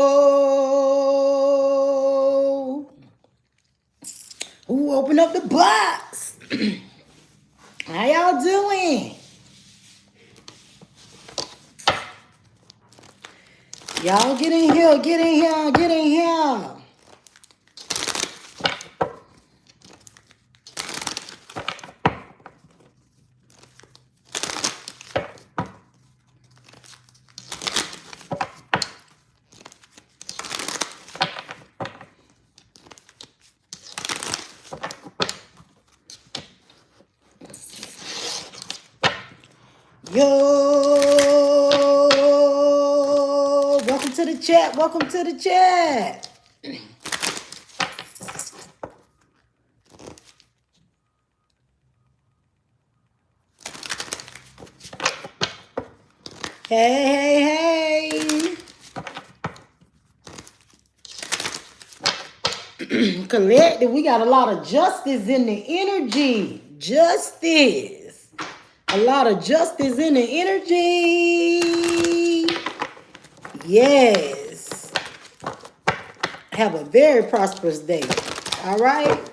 Who opened up the box? How y'all doing? Y'all get in here, get in here, get in here. Yo, welcome to the chat. Welcome to the chat. Hey, hey, hey. Collective, we got a lot of justice in the energy. Justice. A lot of justice in the energy. Yes. Have a very prosperous day. All right.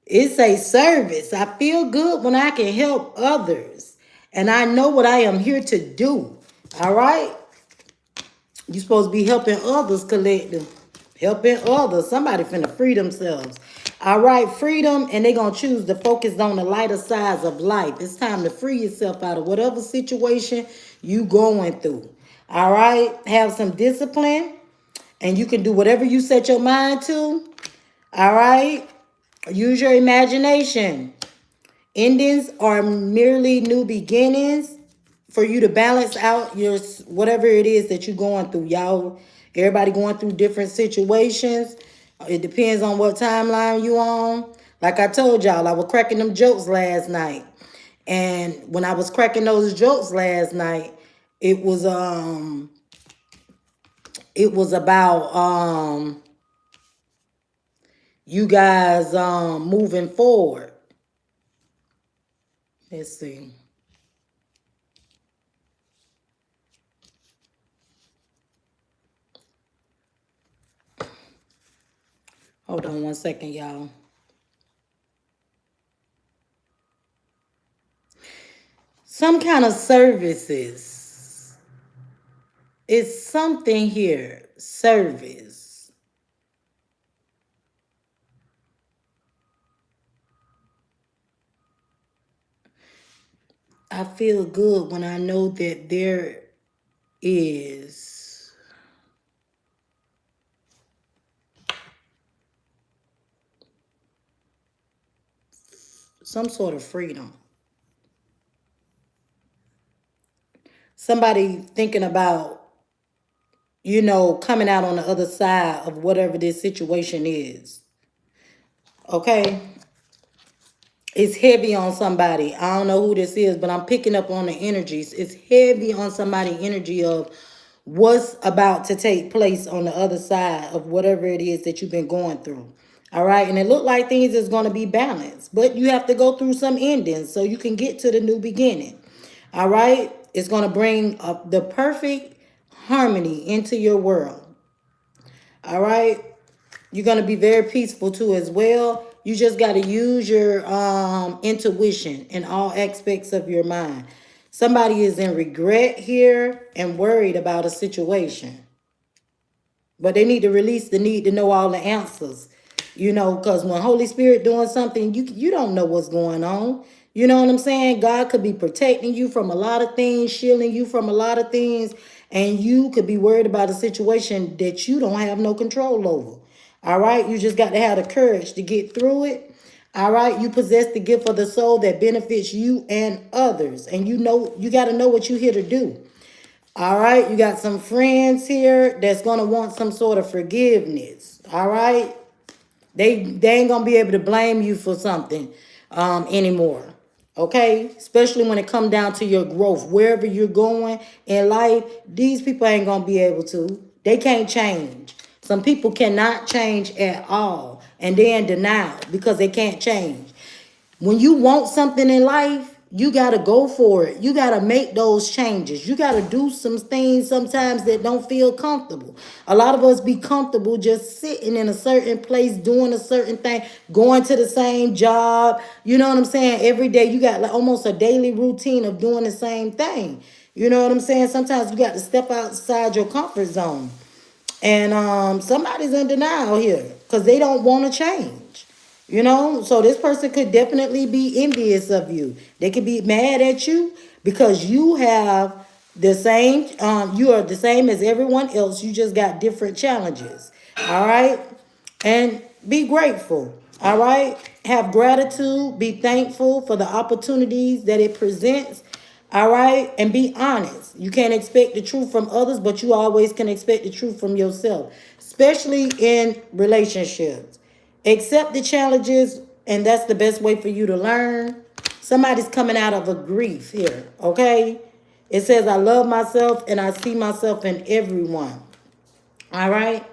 It's a service. I feel good when I can help others. And I know what I am here to do. All right. You're supposed to be helping others, collective. Helping others. Somebody finna free themselves. All right, freedom, and they're going to choose to focus on the lighter sides of life. It's time to free yourself out of whatever situation you going through. All right, have some discipline, and you can do whatever you set your mind to. All right, use your imagination. Endings are merely new beginnings for you to balance out your whatever it is that you're going through. Y'all, everybody going through different situations. It depends on what timeline you on. Like I told y'all, I was cracking them jokes last night. And when I was cracking those jokes last night, it was about you guys moving forward. Let's see. Hold on one second, y'all. Some kind of services. It's something here. Service. I feel good when I know that there is some sort of freedom. Somebody thinking about, coming out on the other side of whatever this situation is. Okay? It's heavy on somebody. I don't know who this is, but I'm picking up on the energies. It's heavy on somebody's energy of what's about to take place on the other side of whatever it is that you've been going through. All right. And it looked like things is going to be balanced, but you have to go through some endings so you can get to the new beginning. All right. It's going to bring up the perfect harmony into your world. All right. You're going to be very peaceful too as well. You just got to use your intuition in all aspects of your mind. Somebody is in regret here and worried about a situation. But they need to release the need to know all the answers. Because when Holy Spirit doing something, you don't know what's going on. You know what I'm saying? God could be protecting you from a lot of things, shielding you from a lot of things, and you could be worried about a situation that you don't have no control over. All right? You just got to have the courage to get through it. All right? You possess the gift of the soul that benefits you and others. And you got to know what you're here to do. All right? You got some friends here that's going to want some sort of forgiveness. All right? They ain't going to be able to blame you for something anymore. Okay? Especially when it come down to your growth. Wherever you're going in life, these people ain't going to be able to. They can't change. Some people cannot change at all. And they're in denial because they can't change. When you want something in life, You got to go for it. You got to make those changes. You got to do some things sometimes that don't feel comfortable. A lot of us be comfortable just sitting in a certain place, doing a certain thing, going to the same job. You know what I'm saying? Every day you got like almost a daily routine of doing the same thing. You know what I'm saying? Sometimes you got to step outside your comfort zone. And somebody's in denial here because they don't want to change. You know, so this person could definitely be envious of you. They could be mad at you because you have the same, you are the same as everyone else. You just got different challenges. All right. And be grateful. All right. Have gratitude. Be thankful for the opportunities that it presents. All right. And be honest. You can't expect the truth from others, but you always can expect the truth from yourself, especially in relationships. Accept the challenges, and that's the best way for you to learn. Somebody's coming out of a grief here. Okay. It says, I love myself and I see myself in everyone. All right.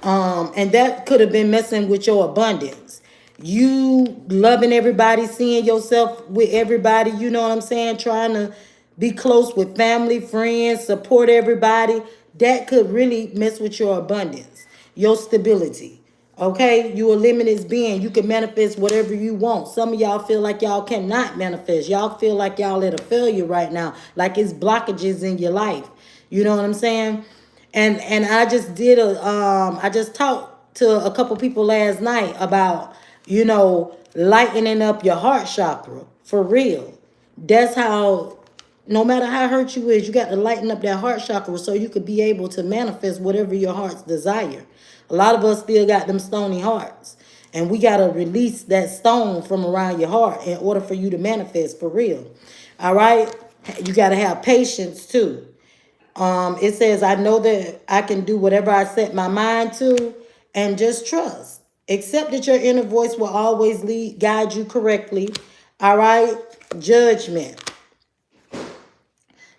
And that could have been messing with your abundance. You loving everybody, seeing yourself with everybody, you know what I'm saying? Trying to be close with family, friends, support everybody. That could really mess with your abundance, your stability. Okay, you a limited being. You can manifest whatever you want. Some of y'all feel like y'all cannot manifest. Y'all feel like y'all at a failure right now, like it's blockages in your life. You know what I'm saying? And I just did I just talked to a couple people last night about, lightening up your heart chakra for real. That's how, no matter how hurt you is, you got to lighten up that heart chakra so you could be able to manifest whatever your heart's desire. A lot of us still got them stony hearts. And we got to release that stone from around your heart in order for you to manifest for real. All right? You got to have patience too. It says, I know that I can do whatever I set my mind to, and just trust. Accept that your inner voice will always guide you correctly. All right? Judgment.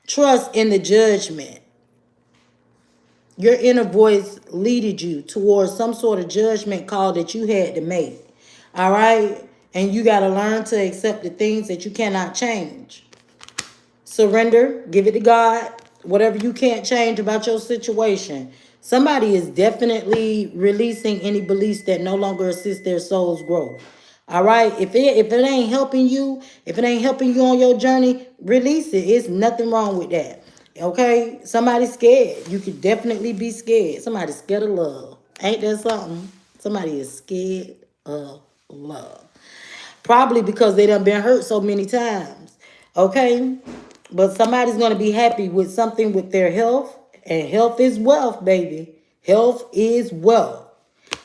Trust in the judgment. Your inner voice leaded you towards some sort of judgment call that you had to make. All right? And you got to learn to accept the things that you cannot change. Surrender, give it to God. Whatever you can't change about your situation. Somebody is definitely releasing any beliefs that no longer assist their soul's growth. All right. If it ain't helping you, if it ain't helping you on your journey, release it. It's nothing wrong with that. Okay. Somebody's scared. You could definitely be scared. Somebody's scared of love. Ain't that something? Somebody is scared of love. Probably because they done been hurt so many times. Okay? But somebody's going to be happy with something with their health. And health is wealth, baby. Health is wealth.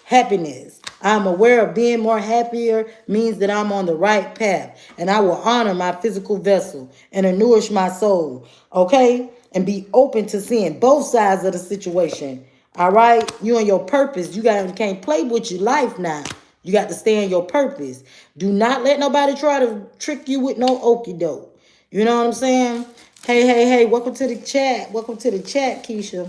Happiness. I'm aware of being more happier means that I'm on the right path. And I will honor my physical vessel and nourish my soul. Okay? And be open to seeing both sides of the situation. All right? You and your purpose. You can't play with your life now. You got to stay in your purpose. Do not let nobody try to trick you with no okie doke. You know what I'm saying? Hey, welcome to the chat. Welcome to the chat, Keisha.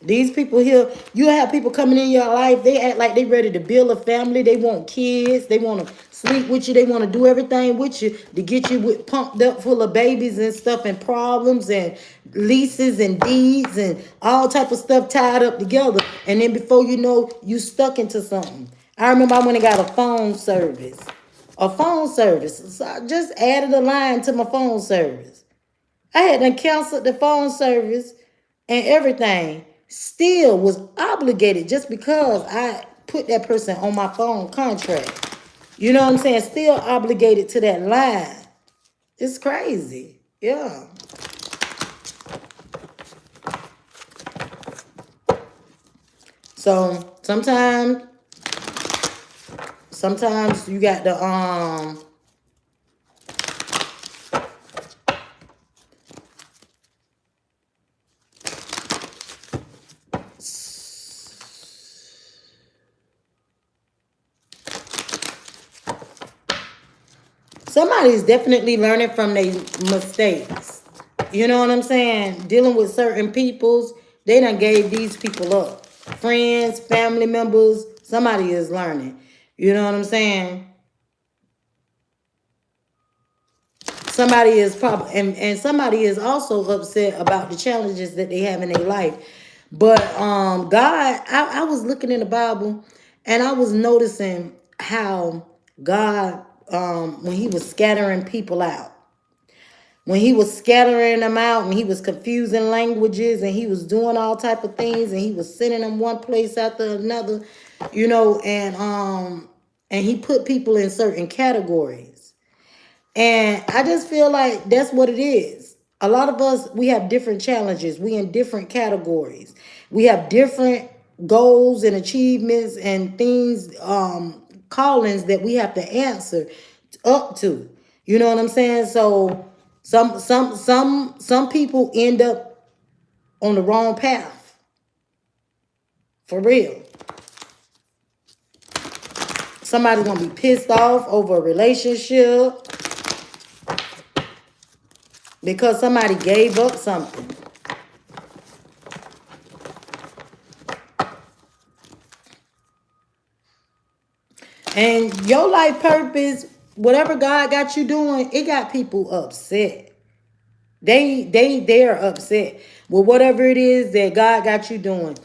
These people here, you have people coming in your life, they act like they ready to build a family. They want kids. They want to sleep with you. They want to do everything with you to get you pumped up full of babies and stuff and problems and leases and deeds and all type of stuff tied up together. And then before you know, you stuck into something. I remember I went and got a phone service. A phone service. So I just added a line to my phone service. I had to cancel the phone service and everything. Still was obligated just because I put that person on my phone contract. You know what I'm saying? Still obligated to that line. It's crazy. Yeah. So sometimes you got to somebody's definitely learning from their mistakes. You know what I'm saying? Dealing with certain peoples, they done gave these people up. Friends, family members, somebody is learning. You know what I'm saying? Somebody is probably, and somebody is also upset about the challenges that they have in their life. But God, I was looking in the Bible and I was noticing how God, when he was scattering people out, when he was scattering them out and he was confusing languages and he was doing all type of things and he was sending them one place after another, and he put people in certain categories. And I just feel like that's what it is. A lot of us, we have different challenges. We in different categories. We have different goals and achievements and things, callings that we have to answer up to. You know what I'm saying? So some people end up on the wrong path. For real. Somebody's gonna be pissed off over a relationship because somebody gave up something. And your life purpose, whatever God got you doing, it got people upset. They're upset with whatever it is that God got you doing.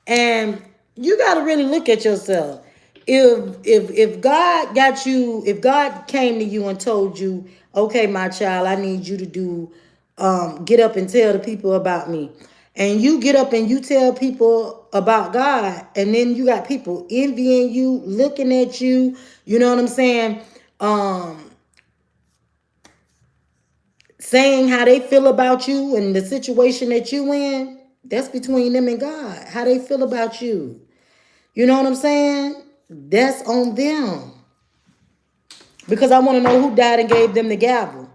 And you got to really look at yourself. If God got you, if God came to you and told you, okay, my child, I need you to do, get up and tell the people about me. And you get up and you tell people about God, and then you got people envying you, looking at you, you know what I'm saying? Saying how they feel about you and the situation that you in, that's between them and God. How they feel about you. You know what I'm saying? That's on them. Because I want to know who died and gave them the gavel.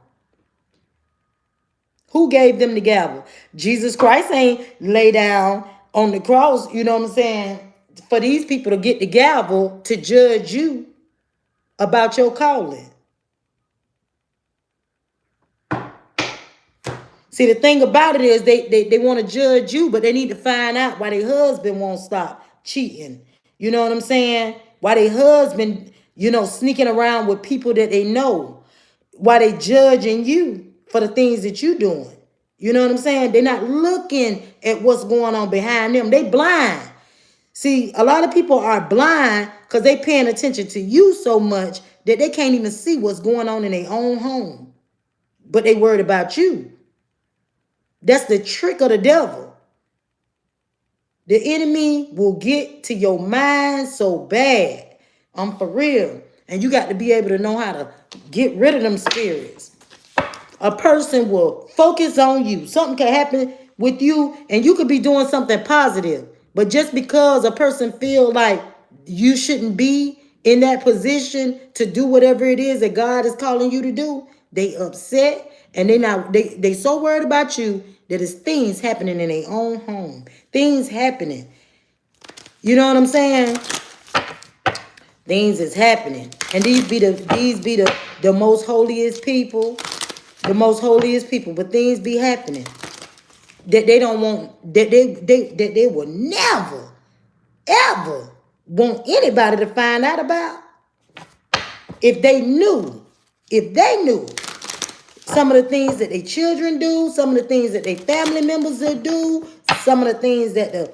Who gave them the gavel? Jesus Christ ain't lay down on the cross, you know what I'm saying, for these people to get the gavel to judge you about your calling. See, the thing about it is they want to judge you, but they need to find out why their husband won't stop cheating. You know what I'm saying? Why their husband, sneaking around with people that they know. Why they judging you for the things that you doing. You know what I'm saying? They're not looking at what's going on behind them. They blind. See, a lot of people are blind because they paying attention to you so much that they can't even see what's going on in their own home. But they worried about you. That's the trick of the devil. The enemy will get to your mind so bad. I'm for real. And you got to be able to know how to get rid of them spirits. A person will focus on you. Something can happen with you and you could be doing something positive. But just because a person feel like you shouldn't be in that position to do whatever it is that God is calling you to do, they upset and they so worried about you that it's things happening in their own home. Things happening. You know what I'm saying? Things is happening. And these be the most holiest people. The most holiest people. But things be happening that they don't want, that they will never, ever want anybody to find out about. If they knew some of the things that their children do, some of the things that their family members do, some of the things that the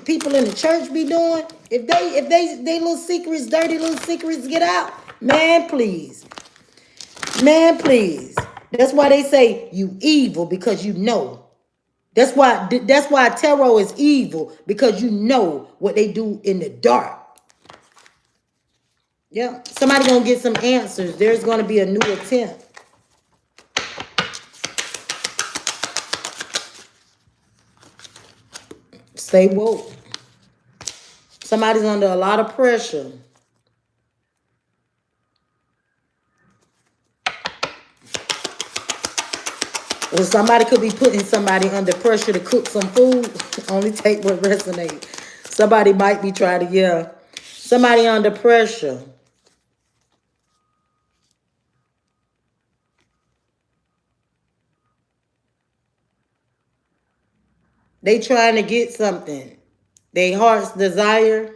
people in the church be doing, if they little secrets, dirty little secrets get out, man, please. Man, please. That's why they say you evil, because you know. That's why tarot is evil, because you know what they do in the dark. Yeah. Somebody gonna get some answers. There's gonna be a new attempt. Stay woke. Somebody's under a lot of pressure. Or somebody could be putting somebody under pressure to cook some food. Only take what resonates. Somebody might be trying to, yeah. Somebody under pressure. They trying to get something. They heart's desire.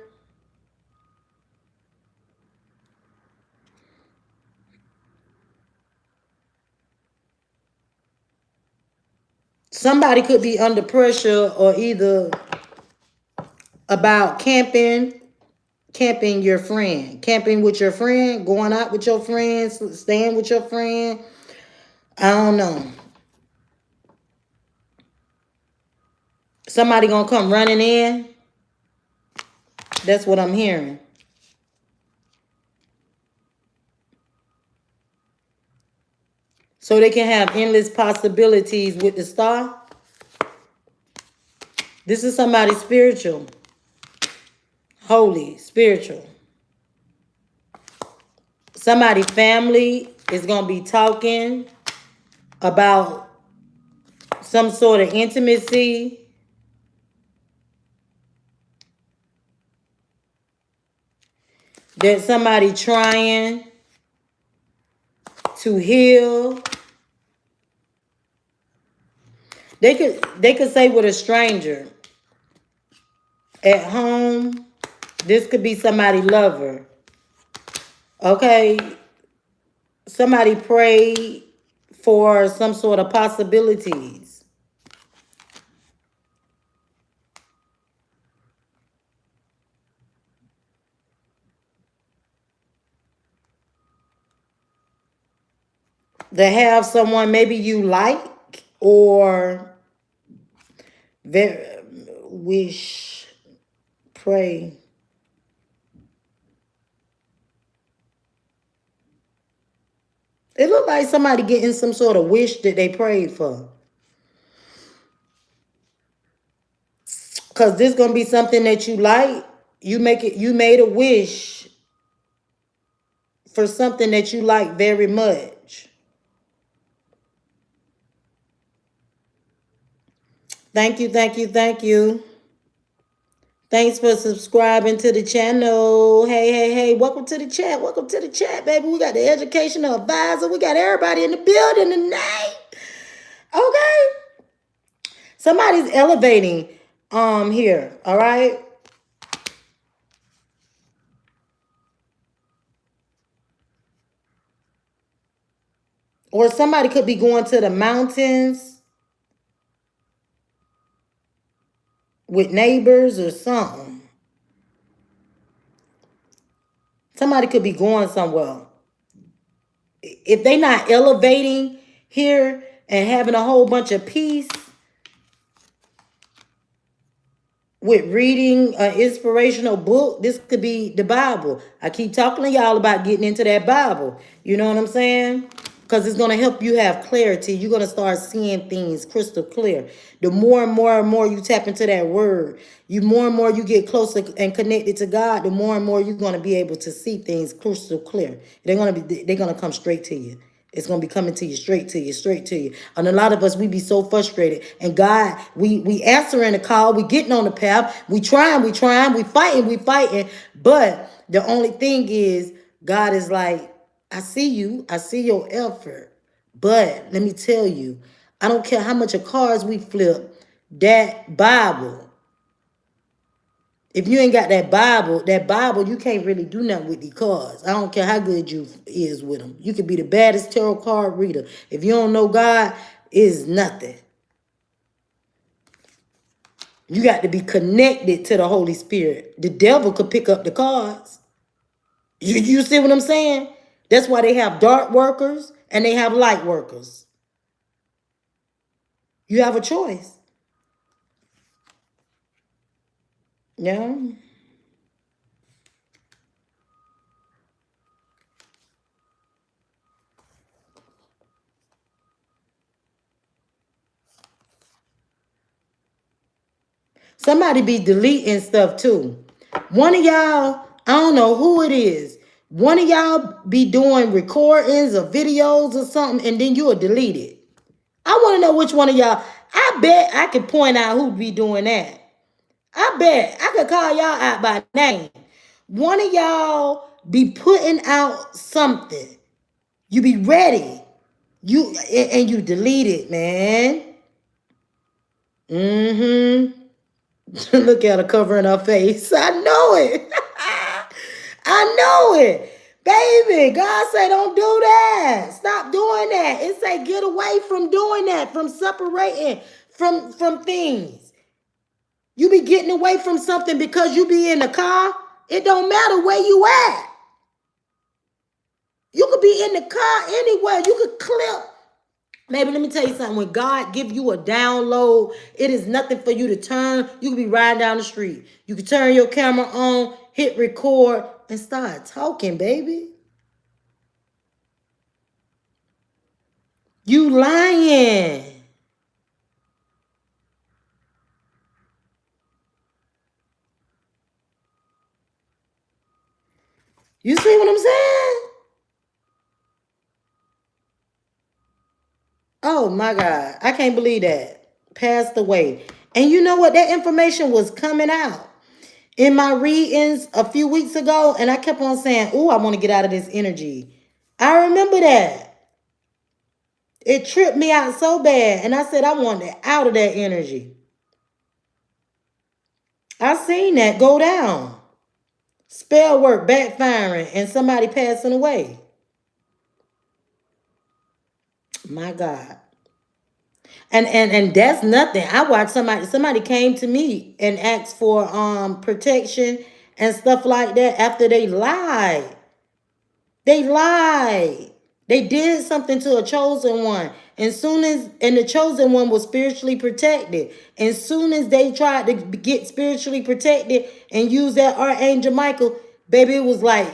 Somebody could be under pressure or either about camping your friend, camping with your friend, going out with your friends, staying with your friend. I don't know. Somebody gonna come running in. That's what I'm hearing. So they can have endless possibilities with the star. This is somebody spiritual, holy, spiritual. Somebody family is gonna be talking about some sort of intimacy. There's somebody trying to heal. They could say with a stranger at home. This could be somebody lover. Okay. Somebody pray for some sort of possibilities. To have someone maybe you like or very wish, pray. It looked like somebody getting some sort of wish that they prayed for. Because this gonna be something that you like. You made a wish for something that you like very much. Thank you, thank you, thank you. Thanks for subscribing to the channel. Hey, hey, hey, welcome to the chat. Welcome to the chat, baby. We got the educational advisor. We got everybody in the building tonight. Okay. Somebody's elevating here, all right? Or somebody could be going to the mountains with neighbors or something. Somebody could be going somewhere. If they not elevating here and having a whole bunch of peace with reading an inspirational book, this could be the Bible. I keep talking to y'all about getting into that Bible. You know what I'm saying? Because it's going to help you have clarity. You're going to start seeing things crystal clear. The more and more you tap into that word, you more and more you get closer and connected to God, the more and more you're going to be able to see things crystal clear. They're going to come straight to you. It's going to be coming to you, straight to you, straight to you. And a lot of us, we be so frustrated. And God, we answering the call. We getting on the path. We trying, we fighting, we fighting. But the only thing is, God is like, I see you. I see your effort. But let me tell you, I don't care how much of cards we flip, that Bible, if you ain't got that Bible, you can't really do nothing with these cards. I don't care how good you is with them. You could be the baddest tarot card reader. If you don't know God, it's nothing. You got to be connected to the Holy Spirit. The devil could pick up the cards. You see what I'm saying? That's why they have dark workers and they have light workers. You have a choice. Yeah. Somebody be deleting stuff too. One of y'all, I don't know who it is. One of y'all be doing recordings or videos or something, and then you'll delete it. I want to know which one of y'all. I bet I could point out who'd be doing that. I bet I could call y'all out by name. One of y'all be putting out something. You be ready. And you delete it, man. Mm-hmm. Look at her covering her face. I know it. I know it. Baby, God say don't do that. Stop doing that. It say get away from doing that, from separating from things. You be getting away from something because you be in the car. It don't matter where you at. You could be in the car anywhere. You could clip. Maybe let me tell you something. When God give you a download, it is nothing for you to turn. You could be riding down the street. You could turn your camera on, hit record, and start talking, baby. You lying. You see what I'm saying? Oh my God. I can't believe that. Passed away. And you know what? That information was coming out in my readings a few weeks ago. And I kept on saying, "Ooh, I want to get out of this energy." I remember that. It tripped me out so bad. And I said, I wanted out of that energy. I seen that go down. Spell work backfiring and somebody passing away. My God. And that's nothing. I watched somebody came to me and asked for protection and stuff like that after they lied. They lied. They did something to a chosen one. And the chosen one was spiritually protected. As soon as they tried to get spiritually protected and use that Archangel Michael, baby, it was like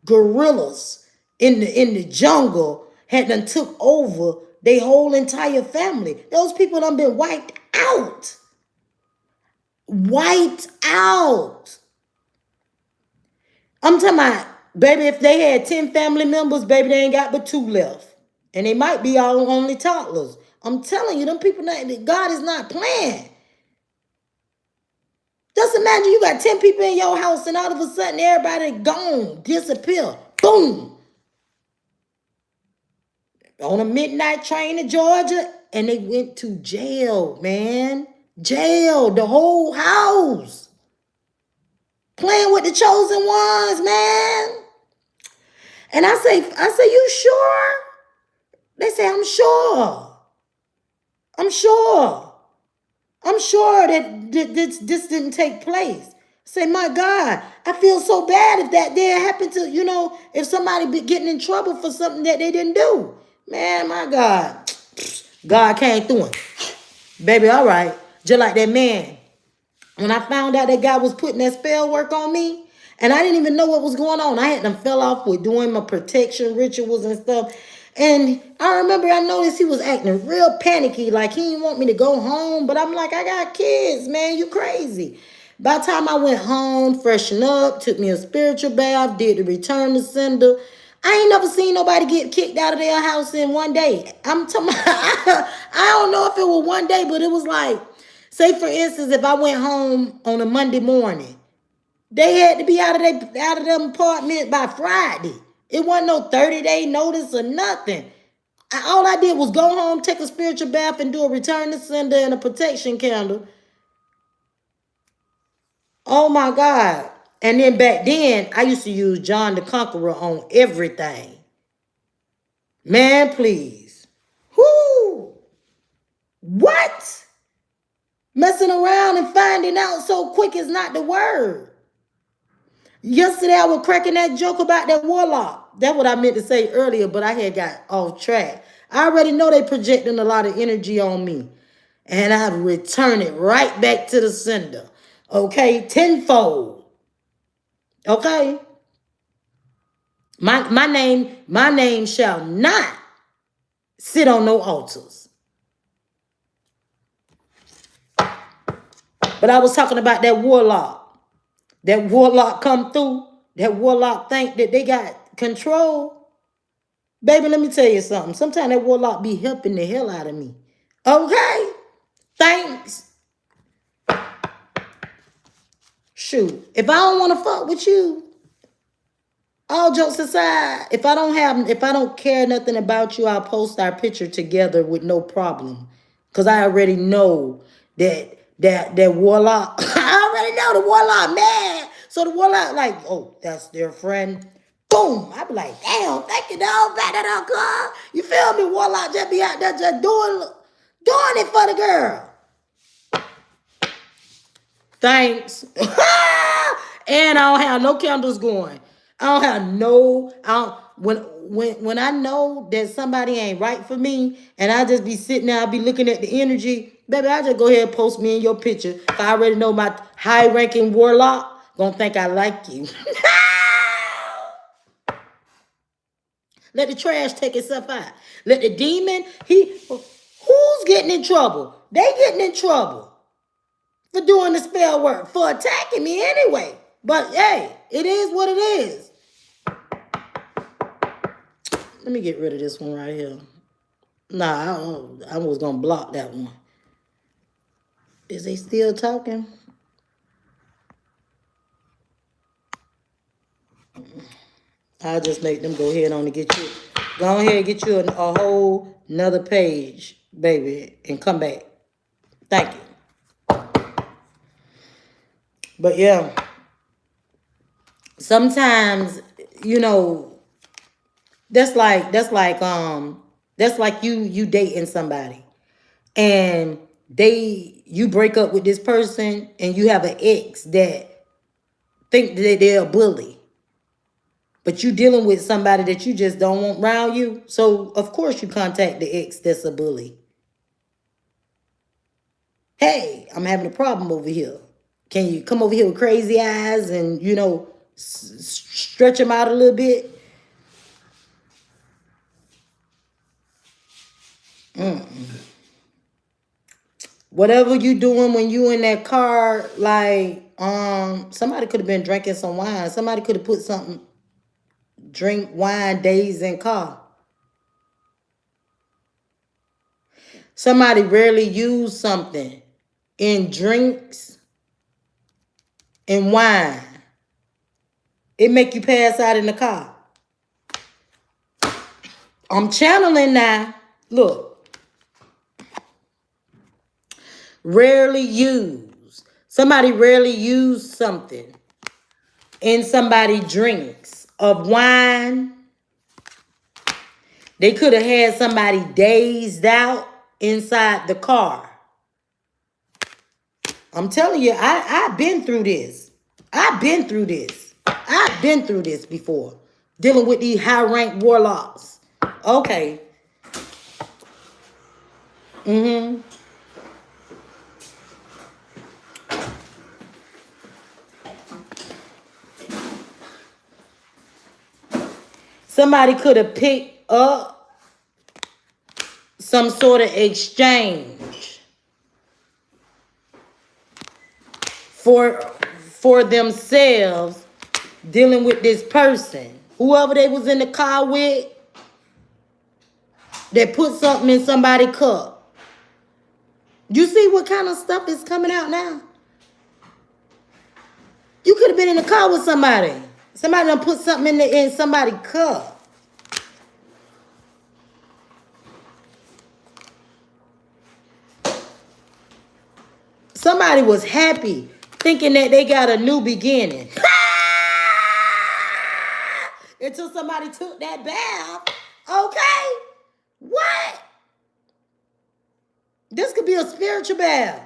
gorillas in the jungle had done took over their whole entire family. Those people done been wiped out. Wiped out. I'm talking about, baby, if they had 10 family members, baby, they ain't got but 2 left. And they might be all only toddlers. I'm telling you, them people, God is not playing. Just imagine you got 10 people in your house and all of a sudden everybody gone, disappear. Boom. On a midnight train to Georgia, and they went to jail, man. Jail, the whole house. Playing with the chosen ones, man. And I say, you sure? They say, I'm sure. I'm sure. I'm sure that this didn't take place. I say, my God, I feel so bad if that did happen to, if somebody be getting in trouble for something that they didn't do. Man, my God. God came through him. Baby, all right. Just like that man. When I found out that guy was putting that spell work on me, and I didn't even know what was going on. I had them fell off with doing my protection rituals and stuff. And I remember I noticed he was acting real panicky, like he didn't want me to go home. But I'm like, I got kids, man. You crazy. By the time I went home, freshened up, took me a spiritual bath, did the return to sender. I ain't never seen nobody get kicked out of their house in one day. I'm talking about, I don't know if it was one day, but it was like, say for instance, if I went home on a Monday morning, they had to be out of them apartment by Friday. It wasn't no 30-day notice or nothing. All I did was go home, take a spiritual bath, and do a return to sender and a protection candle. Oh my God. And then back then, I used to use John the Conqueror on everything. Man, please. Whoo! What? Messing around and finding out so quick is not the word. Yesterday, I was cracking that joke about that warlock. That's what I meant to say earlier, but I had got off track. I already know they projecting a lot of energy on me. And I return it right back to the sender. Okay? Tenfold. Okay? My name shall not sit on no altars. But I was talking about that warlock. That warlock come through. That warlock think that they got control. Baby, let me tell you something. Sometimes that warlock be helping the hell out of me. Okay? Thanks. Shoot. If I don't want to fuck with you, all jokes aside, if I don't care nothing about you, I'll post our picture together with no problem. Because I already know that warlock. I already know the warlock, man. So the warlock like, oh, that's their friend. Boom. I be like, damn, thank you, dog. Back that up, girl. You feel me? Warlock just be out there just doing it for the girl. Thanks. And I don't have no candles going. I don't have no. I don't, when I know that somebody ain't right for me, and I just be sitting there, I be looking at the energy, baby. I just go ahead and post me in your picture. If I already know my high-ranking warlock gonna think I like you. Let the trash take itself out. Let the demon. Who's getting in trouble? They getting in trouble for doing the spell work, for attacking me anyway. But hey, it is what it is. Let me get rid of this one right here. Nah, I was gonna block that one. Is they still talking? I'll just make them go ahead on and get you. Go ahead and get you a whole another page, baby, and come back. Thank you. But yeah, sometimes, you know, that's like you dating somebody, and you break up with this person, and you have an ex that think that they're a bully, but you dealing with somebody that you just don't want around you. So of course you contact the ex that's a bully. Hey, I'm having a problem over here. Can you come over here with crazy eyes and, stretch them out a little bit? Whatever you doing when you in that car, like, somebody could have been drinking some wine. Somebody could have put something, drink wine days in car. Somebody rarely use something in drinks and wine. It make you pass out in the car. I'm channeling now. Look. Rarely use. Somebody rarely use something in somebody drinks of wine. They could have had somebody dazed out inside the car. I'm telling you, I've been through this. I've been through this. I've been through this before. Dealing with these high-ranked warlocks. Okay. Somebody could have picked up some sort of exchange for themselves dealing with this person. Whoever they was in the car with, that put something in somebody's cup. You see what kind of stuff is coming out now? You could have been in the car with somebody. Somebody done put something in somebody's cup. Somebody was happy, thinking that they got a new beginning. Until somebody took that bath. Okay? What? This could be a spiritual bath.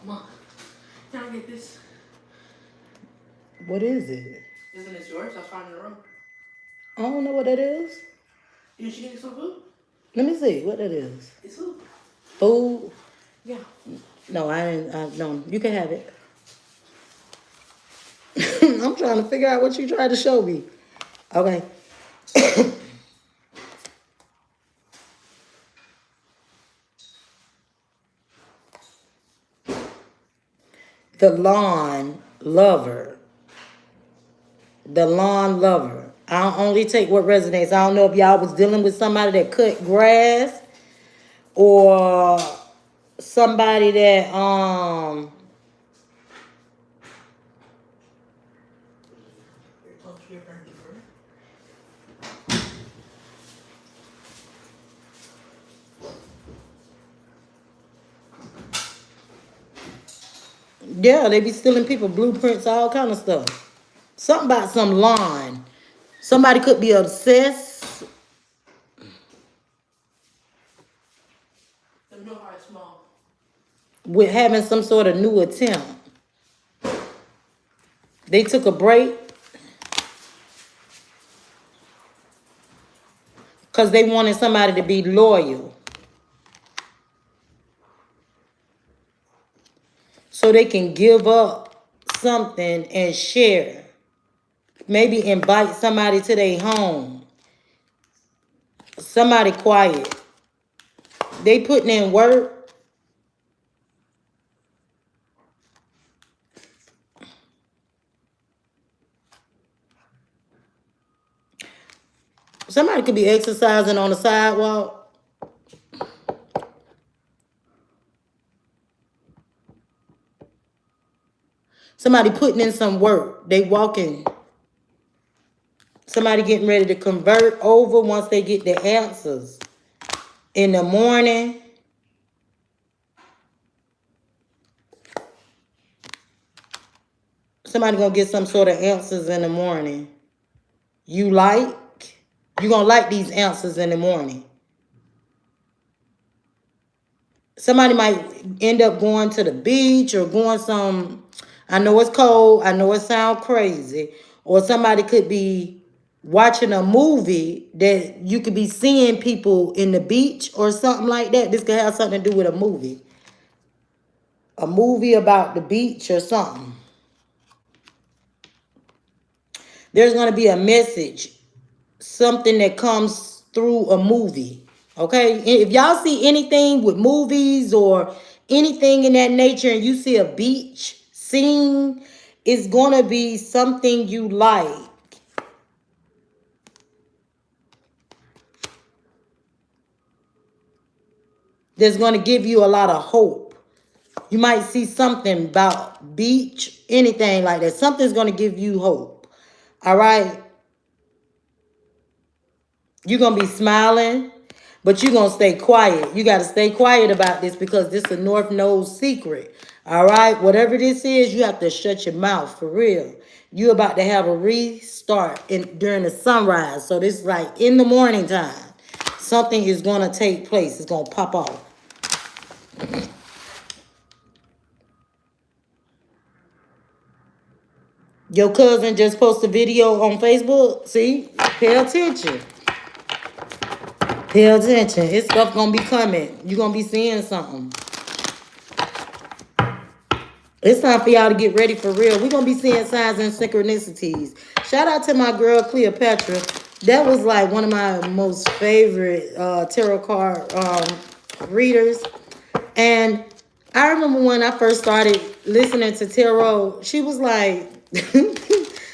Mom, can I get this? What is it? Isn't this yours? I found it in the room. I don't know what that is. You should get some food. Let me see what that is. It's food. Food? Yeah. No, I didn't. No, you can have it. I'm trying to figure out what you tried to show me. Okay. The lawn lover. The lawn lover. I only take what resonates. I don't know if y'all was dealing with somebody that cut grass or somebody that Yeah, they be stealing people blueprints, all kind of stuff. Something about some lawn. Somebody could be obsessed Let me know how it's small. with having some sort of new attempt. They took a break because they wanted somebody to be loyal. So they can give up something and share. Maybe invite somebody to their home. Somebody quiet. They putting in work. Somebody could be exercising on the sidewalk. Somebody putting in some work. They walking. Somebody getting ready to convert over once they get the answers. In the morning. Somebody gonna get some sort of answers in the morning. You gonna like these answers in the morning. Somebody might end up going to the beach or going some, I know it's cold, I know it sounds crazy, or somebody could be watching a movie that you could be seeing people in the beach or something like that. This could have something to do with a movie. A movie about the beach or something. There's going to be a message, something that comes through a movie. Okay, if y'all see anything with movies or anything in that nature and you see a beach scene, it's gonna be something you like. That's gonna give you a lot of hope. You might see something about beach, anything like that. Something's gonna give you hope. All right, you're gonna be smiling. But you're going to stay quiet. You got to stay quiet about this because this is a North Node secret. All right? Whatever this is, you have to shut your mouth for real. You're about to have a restart during the sunrise. So this is like in the morning time. Something is going to take place. It's going to pop off. Your cousin just posted a video on Facebook. See? Pay attention. Pay attention. It's stuff going to be coming. You're going to be seeing something. It's time for y'all to get ready for real. We're going to be seeing signs and synchronicities. Shout out to my girl, Cleopatra. That was like one of my most favorite tarot card readers. And I remember when I first started listening to tarot, she was like,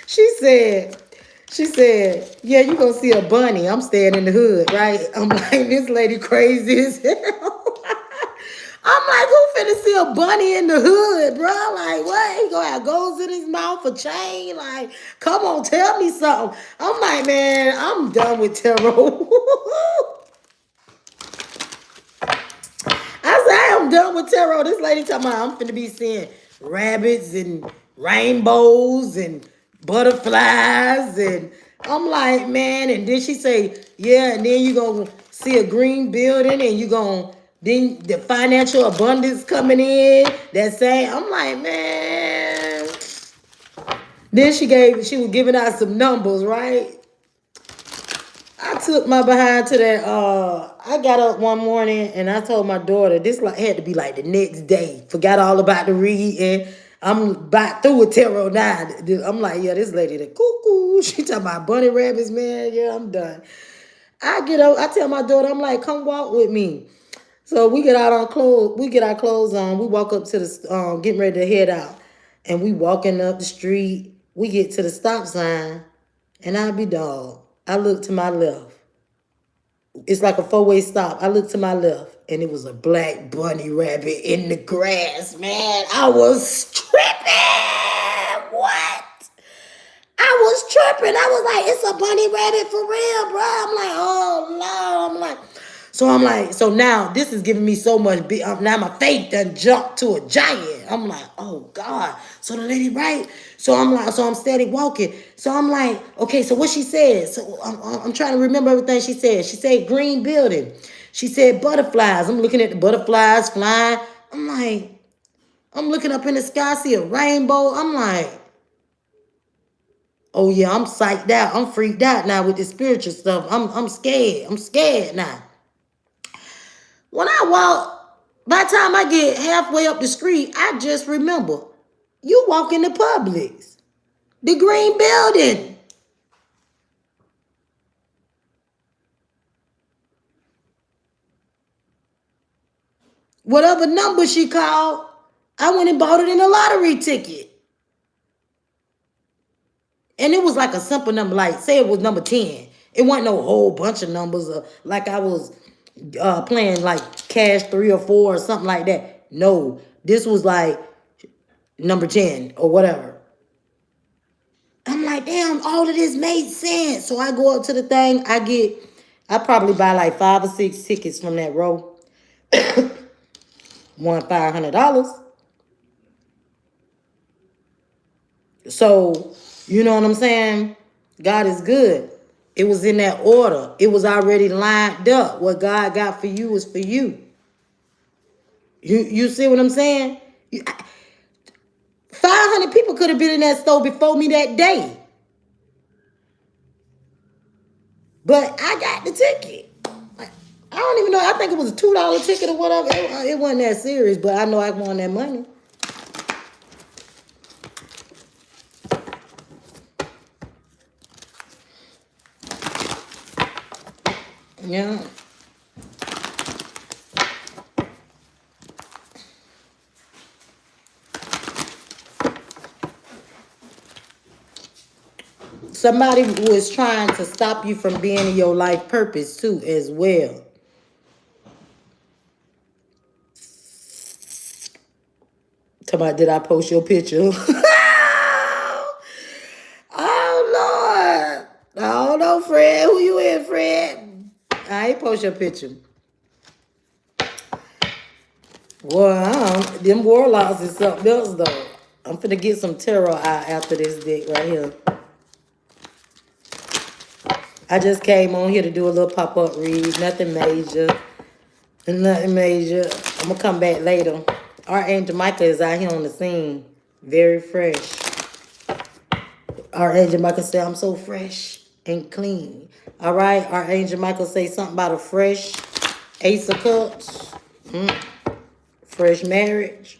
she said, yeah, you're going to see a bunny. I'm staying in the hood, right? I'm like, this lady crazy as hell. I'm like, who finna see a bunny in the hood, bro? Like, what? He gonna have goals in his mouth, a chain? Like, come on, tell me something. I'm like, man, I'm done with tarot. I said, I am done with tarot. This lady talking about I'm finna be seeing rabbits and rainbows and butterflies. And I'm like, man. And then she say, yeah, and then you gonna see a green building and you gonna, then the financial abundance coming in. That saying, I'm like, man. Then she was giving out some numbers, right? I took my behind to that. I got up one morning and I told my daughter this like had to be like the next day. Forgot all about the reading. I'm about through with tarot now. I'm like, yeah, this lady the cuckoo. She talking about bunny rabbits, man. Yeah, I'm done. I get up. I tell my daughter, I'm like, come walk with me. So we get out on clothes. We get our clothes on. We walk up to the getting ready to head out, and we walking up the street. We get to the stop sign, and I be dog. I look to my left. It's like a four-way stop. I looked to my left, and it was a black bunny rabbit in the grass, man. I was tripping. What? I was tripping. I was like, it's a bunny rabbit for real, bro. I'm like, oh, no. I'm like, So I'm like, so now this is giving me so much. Now my faith done jumped to a giant. I'm like, oh God. So the lady, right? So I'm like, so I'm steady walking. So I'm like, okay, so what she said? So I'm trying to remember everything she said. She said green building. She said butterflies. I'm looking at the butterflies flying. I'm like, I'm looking up in the sky, see a rainbow. I'm like, oh yeah, I'm psyched out. I'm freaked out now with the spiritual stuff. I'm scared. I'm scared now. When I walk, by the time I get halfway up the street, I just remember you walk in the Publix, the green building. Whatever number she called, I went and bought it in a lottery ticket. And it was like a simple number, like say it was number 10. It wasn't no whole bunch of numbers like I was playing like cash 3 or 4 or something like that. No, this was like number 10 or whatever. I'm like, damn, all of this made sense. So I go up to the thing. I probably buy like 5 or 6 tickets from that row. Won $500. So, you know what I'm saying? God is good. It was in that order. It was already lined up. What God got for you is for you. You see what I'm saying? 500 people could have been in that store before me that day. But I got the ticket. I don't even know. I think it was a $2 ticket or whatever. It wasn't that serious, but I know I won that money. Yeah. Somebody who is trying to stop you from being in your life purpose too, as well. Talk about, did I post your picture? Oh, Lord. I don't know, Fred. Who you in, Fred? I ain't post your picture. Well, them warlocks is something else, though. I'm finna get some tarot out after this dick right here. I just came on here to do a little pop-up read. Nothing major. Nothing major. I'm gonna come back later. Archangel Michael is out here on the scene. Very fresh. Archangel Michael said, I'm so fresh and clean. All right, Archangel Michael say something about a fresh Ace of Cups. Fresh marriage.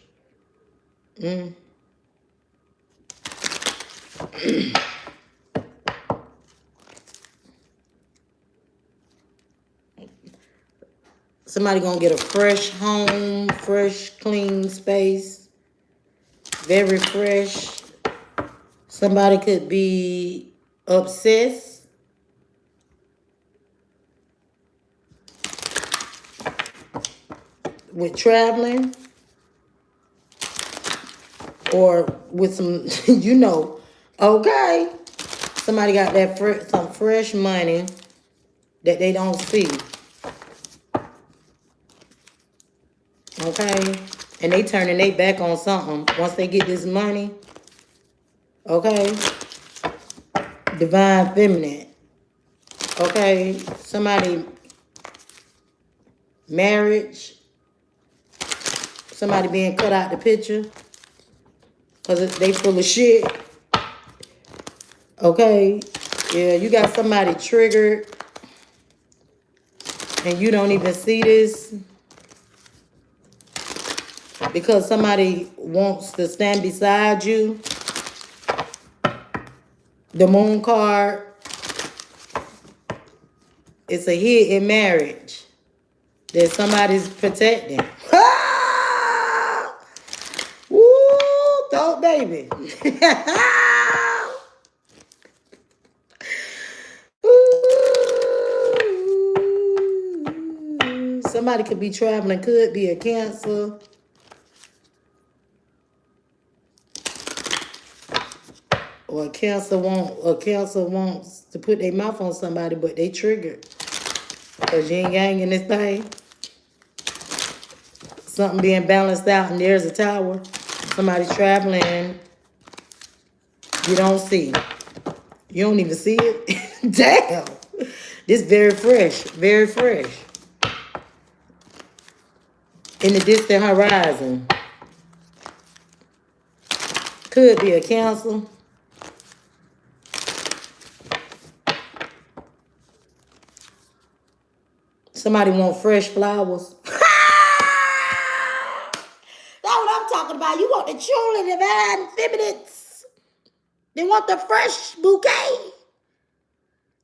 Somebody gonna get a fresh home, fresh, clean space. Very fresh. Somebody could be obsessed. With traveling. Or with some, you know, okay. Somebody got that some fresh money that they don't see. Okay? And they turning their back on something once they get this money. Okay? Divine feminine. Okay? Somebody marriage. Somebody being cut out the picture. Because they full of shit. Okay? Yeah, you got somebody triggered. And you don't even see this. Because somebody wants to stand beside you. The moon card. It's a hidden marriage that somebody's protecting. Woo, thought baby. Somebody could be traveling, could be a Cancer. Or a Cancer wants to put their mouth on somebody, but they triggered. Because yin yang in this thing. Something being balanced out and there's a tower. Somebody's traveling. You don't see. You don't even see it. Damn. This very fresh. Very fresh. In the distant horizon. Could be a Cancer. Somebody want fresh flowers. That's what I'm talking about. You want the truly divine feminists. They want the fresh bouquet.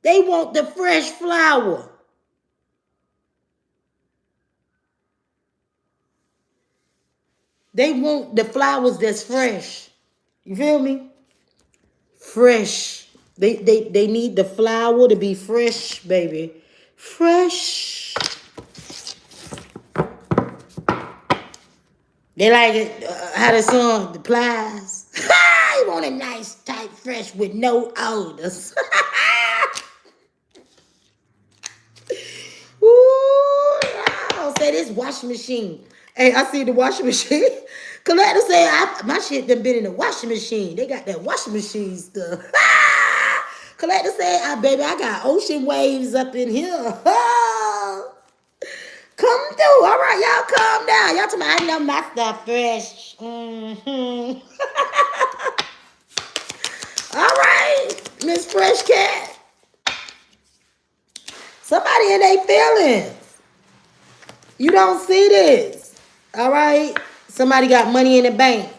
They want the fresh flower. They want the flowers that's fresh. You feel me? Fresh. They need the flower to be fresh, baby. Fresh. They like it, how the song applies. You want it nice, tight, fresh with no odors. Ooh, I'll say this washing machine. Hey, I see the washing machine. Collector say my shit done been in the washing machine. They got that washing machine stuff. Collector say, baby, I got ocean waves up in here. Come through. All right, y'all calm down. Y'all tell me I know my stuff fresh. Mm-hmm. All right, Miss Fresh Cat. Somebody in their feelings. You don't see this. All right? Somebody got money in the bank.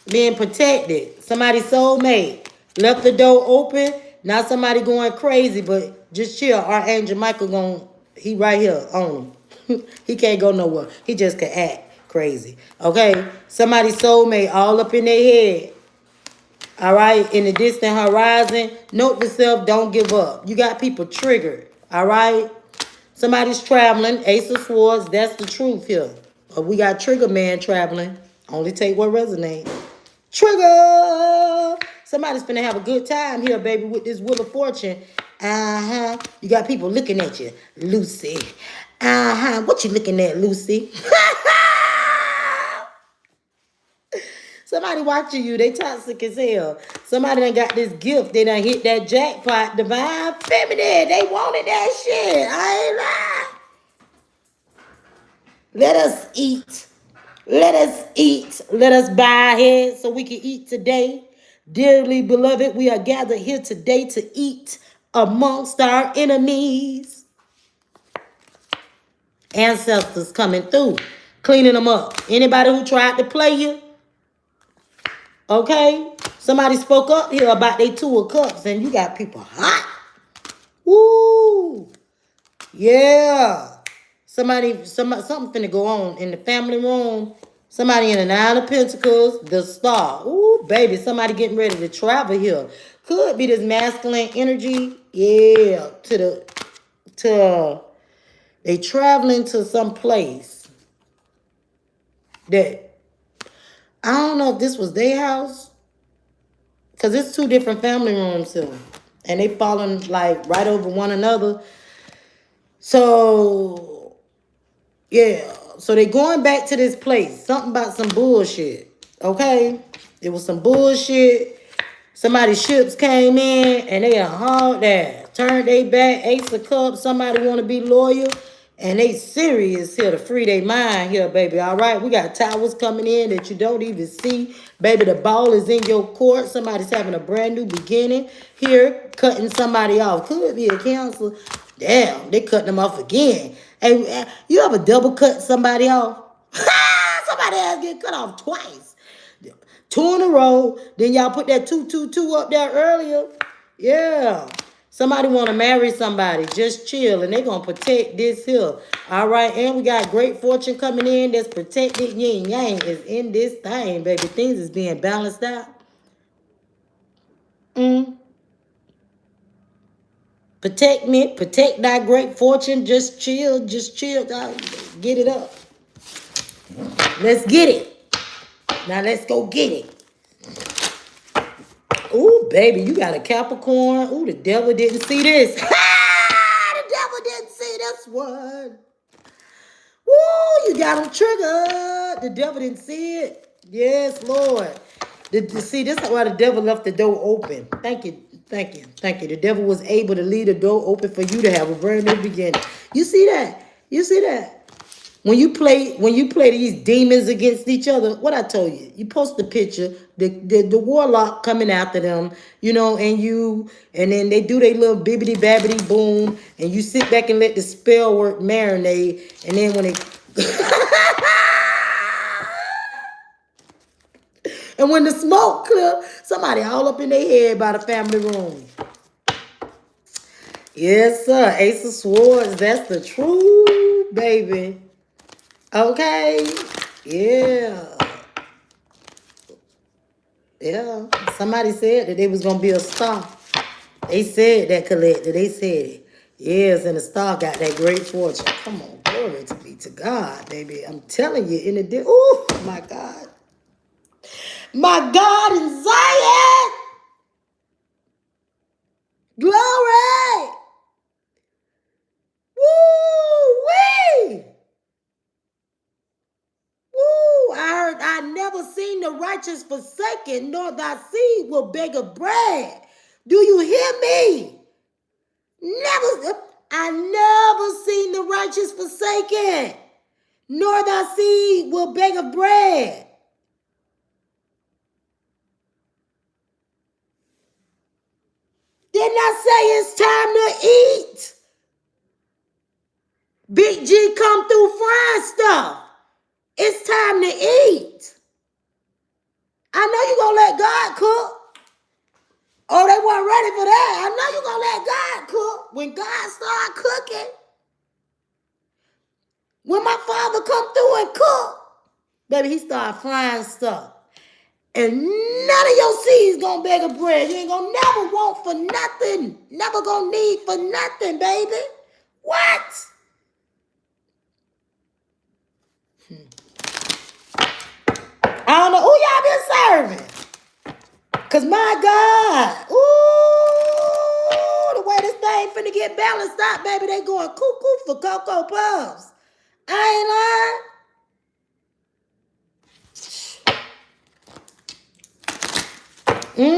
Being protected. Somebody's soulmate. Left the door open. Now somebody going crazy, but just chill. Archangel Michael he right here on him. He can't go nowhere. He just can act crazy. Okay? Somebody's soulmate all up in their head. All right? In the distant horizon. Note to self, don't give up. You got people triggered. All right? Somebody's traveling. Ace of Swords. That's the truth here. But we got Trigger Man traveling. Only take what resonates. Trigger! Somebody's finna have a good time here, baby, with this Wheel of Fortune. Uh-huh. You got people looking at you. Lucy. Uh-huh. What you looking at, Lucy? Somebody watching you. They toxic as hell. Somebody done got this gift. They done hit that jackpot. Divine feminine. They wanted that shit. I ain't lying. Let us eat. Let us eat. Let us bow our heads so we can eat today. Dearly beloved, we are gathered here today to eat amongst our enemies. Ancestors coming through, cleaning them up. Anybody who tried to play you, okay? Somebody spoke up here about they 2 of Cups, and you got people hot. Woo! Yeah. Something finna go on in the family room. Somebody in the 9 of Pentacles, the Star. Ooh, baby, somebody getting ready to travel here. Could be this masculine energy. Yeah, they traveling to some place that, I don't know if this was their house. Because it's 2 different family rooms here. And they falling like right over one another. So, yeah. So they going back to this place. Something about some bullshit. Okay? It was some bullshit. Somebody's ships came in and they hauled that. Turned they back. Ace of Cups. Somebody want to be loyal. And they serious here to free their mind here, baby. All right? We got towers coming in that you don't even see. Baby, the ball is in your court. Somebody's having a brand new beginning. Here, cutting somebody off. Could be a Cancer. Damn, they cutting them off again. Hey, you ever double cut somebody off? Somebody else get cut off twice. 2 in a row. Then y'all put that 222 up there earlier. Yeah. Somebody want to marry somebody. Just chill. And they going to protect this here. All right. And we got great fortune coming in. That's protected. Yin yang is in this thing, baby. Things is being balanced out. Protect me. Protect thy great fortune. Just chill. Just chill. Get it up. Let's get it. Now let's go get it. Ooh, baby, you got a Capricorn. Ooh, the devil didn't see this. The devil didn't see this you got them triggered. The devil didn't see it. Yes, Lord. See, this is why the devil left the door open. Thank you. Thank you. Thank you. The devil was able to leave the door open for you to have a brand new beginning. You see that? You see that? When you play these demons against each other, what I told you, you post the picture, the warlock coming after them, and then they do their little bibbity babbity boom, and you sit back and let the spell work marinate, and then when they and when the smoke clear, somebody all up in their head by the family room. Yes, sir. Ace of Swords, that's the truth, baby. Okay. Yeah. Yeah. Somebody said that they was gonna be a star. They said that, Collector. They said it. Yes, and the star got that great fortune. Come on, glory to be to God, baby. I'm telling you, in the day. Oh my God. My God in Zion. Glory. Woo-wee. Woo! I never seen the righteous forsaken, nor thy seed will beg of bread. Do you hear me? I never seen the righteous forsaken, nor thy seed will beg of bread. Didn't I say it's time to eat? Big G come through frying stuff. It's time to eat. I know you gonna let God cook. Oh, they weren't ready for that. I know you're going to let God cook. When God start cooking, when my father come through and cook, baby, he start frying stuff. And none of your seeds going to beg a bread. You ain't going to never want for nothing. Never going to need for nothing, baby. What? I don't know who y'all been serving. Because my God, ooh, the way this thing finna get balanced out, baby, they going cuckoo for Cocoa Puffs. I ain't lying.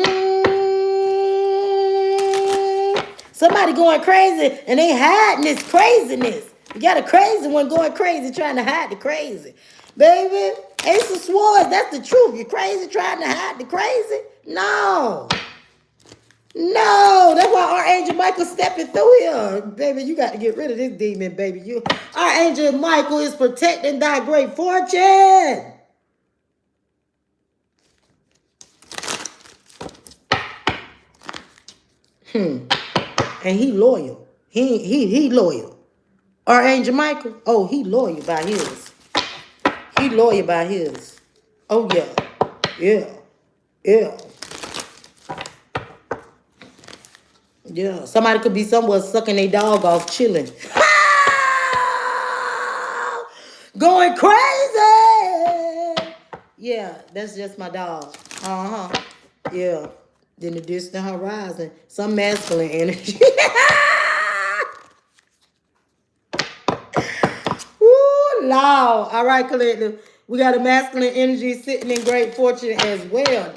Somebody going crazy and they hiding this craziness. You got a crazy one going crazy trying to hide the crazy. Baby, Ace of Swords, that's the truth. You crazy trying to hide the crazy? No. No, that's why Archangel Michael stepping through here. Baby, you got to get rid of this demon, baby. Archangel Michael is protecting thy great fortune. And he loyal. He loyal. Archangel Michael, oh, he loyal by his. He loyal by his. Oh, yeah. Yeah. Yeah. Yeah. Somebody could be somewhere sucking their dog off, chilling. Going crazy. Yeah, that's just my dog. Uh-huh. Yeah. In the distant horizon, some masculine energy. Woo, Lord. All right, collective. We got a masculine energy sitting in great fortune as well.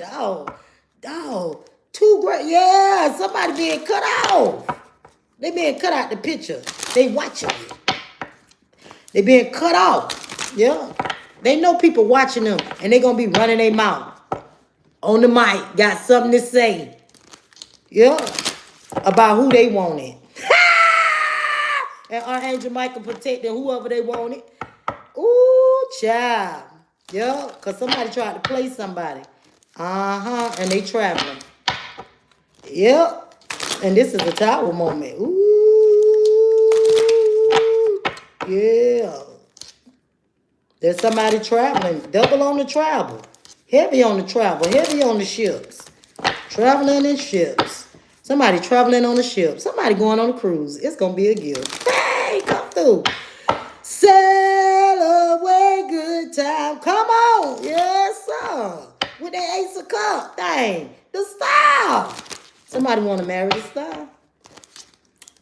Dog. Too great. Yeah, somebody being cut off. They being cut out the picture. They watching it. They being cut off. Yeah. They know people watching them and they going to be running their mouth. On the mic. Got something to say. Yeah. About who they wanted. And Archangel Michael protecting whoever they wanted. Ooh, child. Yeah. Because somebody tried to play somebody. Uh-huh. And they traveling. Yep. And this is the tower moment. Ooh. Yeah. There's somebody traveling. Double on the travel. Heavy on the travel. Heavy on the ships. Traveling in ships. Somebody traveling on a ship. Somebody going on a cruise. It's going to be a gift. Hey, come through. Sail away, good time. Come on. Yes, sir. With that Ace of Cups thing. The star. Somebody want to marry the star.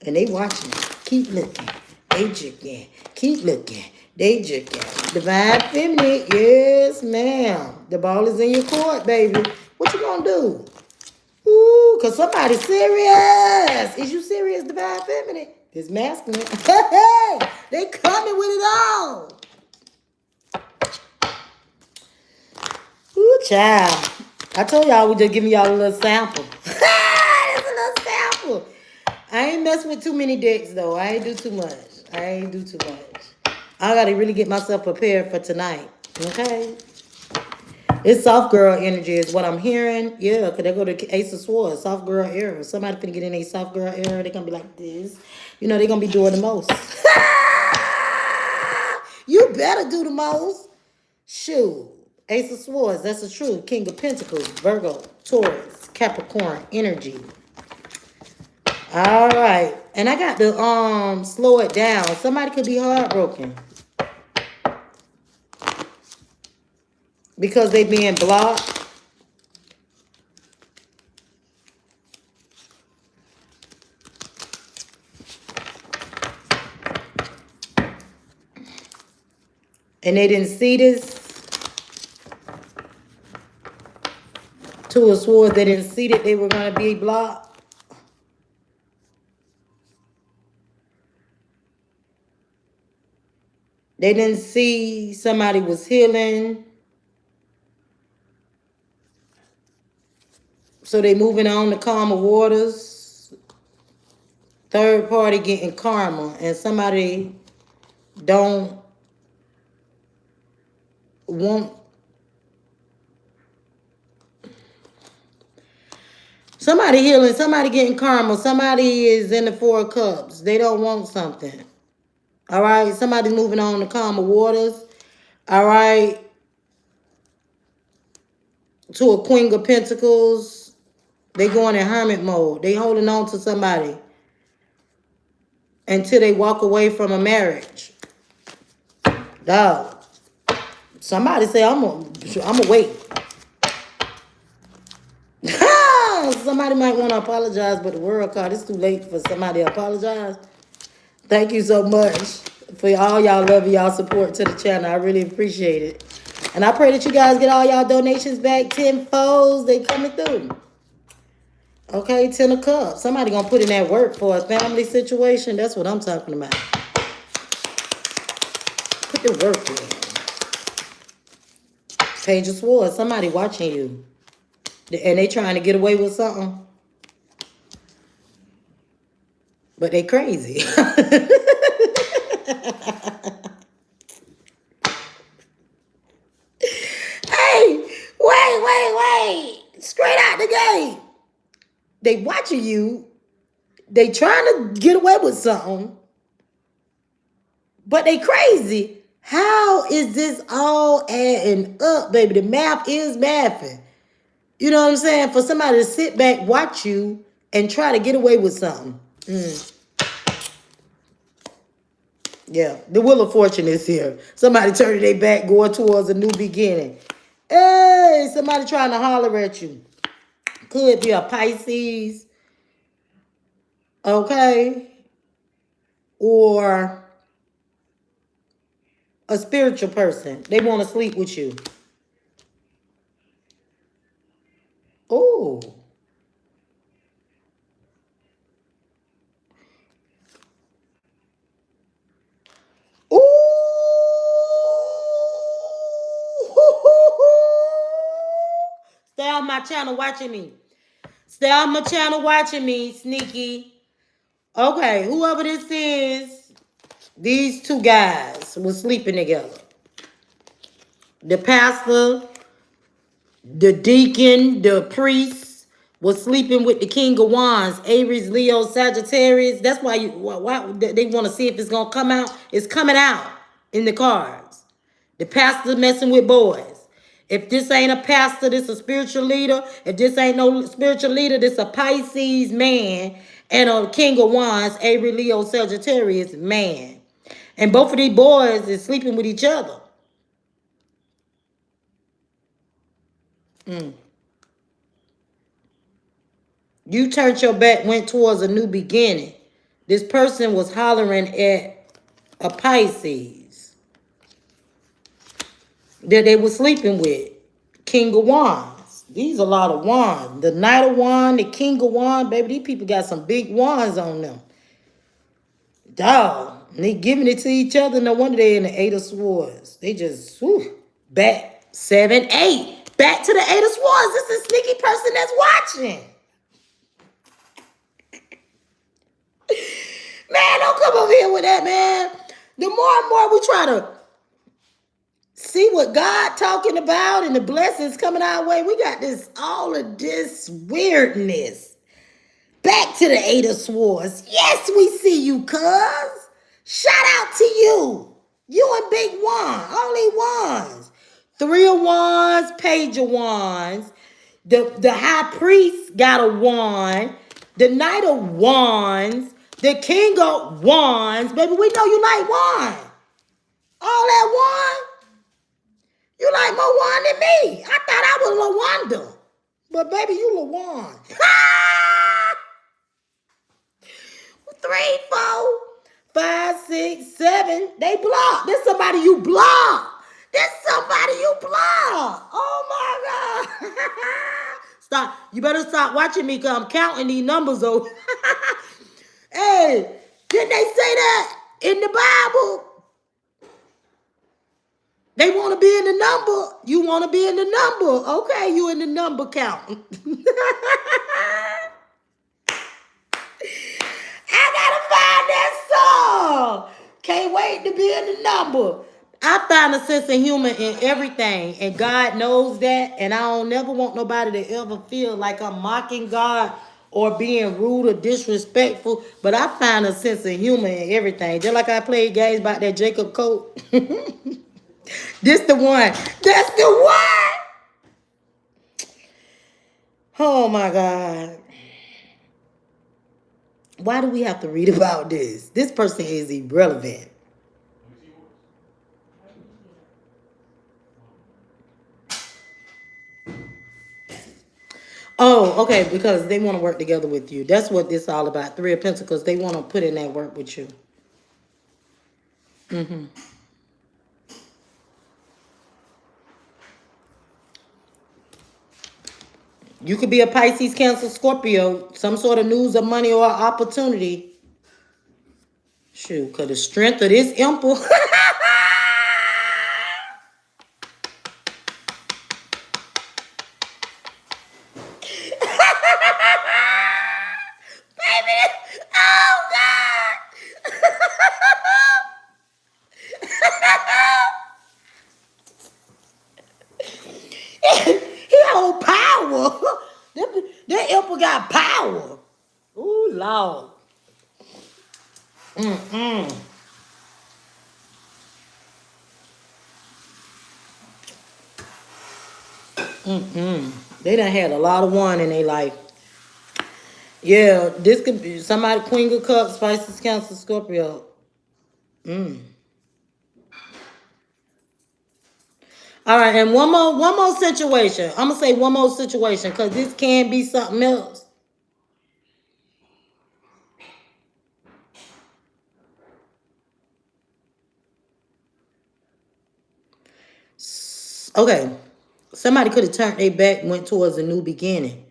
And they watching. Keep looking. They jigging. Keep looking. They jigging. Divine feminine, yes, ma'am. The ball is in your court, baby. What you gonna do? Ooh, cause somebody's serious. Is you serious, divine feminine? This masculine. Hey, they coming with it all. Ooh, child. I told y'all we just giving y'all a little sample. That's a little sample. I ain't mess with too many decks though. I ain't do too much. I gotta really get myself prepared for tonight. Okay. It's soft girl energy is what I'm hearing. Yeah, because they go to Ace of Swords, soft girl era. Somebody finna get in a soft girl era. They're gonna be like this. You know, they're gonna be doing the most. You better do the most. Shoot. Ace of Swords, that's the truth. King of Pentacles, Virgo, Taurus, Capricorn energy. All right. And I got to slow it down. Somebody could be heartbroken because they being blocked. And they didn't see this. Two of Swords, they didn't see that they were going to be blocked. They didn't see somebody was healing. So they moving on to calmer waters. Third party getting karma. And somebody don't want... Somebody healing, somebody getting karma. Somebody is in the Four of Cups. They don't want something. All right? Somebody's moving on to calmer waters. All right? To a Queen of Pentacles. They going in hermit mode. They holding on to somebody until they walk away from a marriage. Dog. Somebody say, I'm gonna wait. Somebody might want to apologize, but the world card, it's too late for somebody to apologize. Thank you so much for all y'all love and y'all support to the channel. I really appreciate it. And I pray that you guys get all y'all donations back tenfold. They coming through. Okay, 10 of Cups. Somebody gonna put in that work for a family situation. That's what I'm talking about. Put the work in. Page of Swords. Somebody watching you. And they trying to get away with something. But they crazy. Hey, wait. Straight out the gate. They watching you. They trying to get away with something. But they crazy. How is this all adding up, baby? The math is mathing. You know what I'm saying? For somebody to sit back, watch you, and try to get away with something. Yeah, the Wheel of Fortune is here. Somebody turning their back, going towards a new beginning. Hey, somebody trying to holler at you. Could be a Pisces. Okay. Or a spiritual person. They want to sleep with you. Oh. Ooh. Stay on my channel watching me. Stay on my channel watching me, sneaky. Okay, whoever this is, these two guys were sleeping together. The pastor, the deacon, the priest was sleeping with the King of Wands, Aries, Leo, Sagittarius. That's why they want to see if it's gonna come out. It's coming out in the cards. The pastor messing with boys. If this ain't a pastor, this a spiritual leader. If this ain't no spiritual leader, this a Pisces man and a King of Wands, Aries, Leo, Sagittarius man. And both of these boys is sleeping with each other. You turned your back, went towards a new beginning. This person was hollering at a Pisces. that they were sleeping with. King of Wands. These a lot of wands. The Knight of Wands, the King of Wands, baby, these people got some big wands on them. Dog. And they giving it to each other. No wonder they in the Eight of Swords. They just, whew, back 7, 8. Back to the Eight of Swords. This is a sneaky person that's watching. Man, don't come over here with that, man. The more and more we try to see what God talking about and the blessings coming our way, we got this, all of this weirdness. Back to the Eight of Swords. Yes, we see you, cuz. Shout out to you. You and Big One. Only ones. Three of Wands, Page of Wands. The High Priest got a wand. The Knight of Wands. The King of Wands. Baby, we know you like wine. All that wine. You like more wine than me. I thought I was LaWanda. But baby, you LaWanda. 3, 4, 5, 6, 7. They block. There's somebody you block. There's somebody you block. Oh my God. Stop. You better stop watching me because I'm counting these numbers over. Hey, didn't they say that in the Bible? They want to be in the number. You want to be in the number. Okay, you in the number count. I gotta find that song. Can't wait to be in the number. I find a sense of humor in everything, and God knows that. And I don't never want nobody to ever feel like I'm mocking God or being rude or disrespectful. But I find a sense of humor in everything. Just like I played games about that Jacob coat. This the one. That's the one. Oh my God. Why do we have to read about this? This person is irrelevant. Oh, okay, because they want to work together with you. That's what this is all about. Three of Pentacles. They want to put in that work with you. You could be a Pisces, Cancer, Scorpio. Some sort of news of money or opportunity. Shoot, because the strength of this imple. Baby, oh God. He hold power. That imple got power. Ooh, Lord. They done had a lot of wine in their life. Yeah, this could be somebody, Queen of Cups, Pisces, Cancer, Scorpio. All right, and one more situation. I'm gonna say one more situation because this can be something else. Okay, somebody could have turned their back, went towards a new beginning.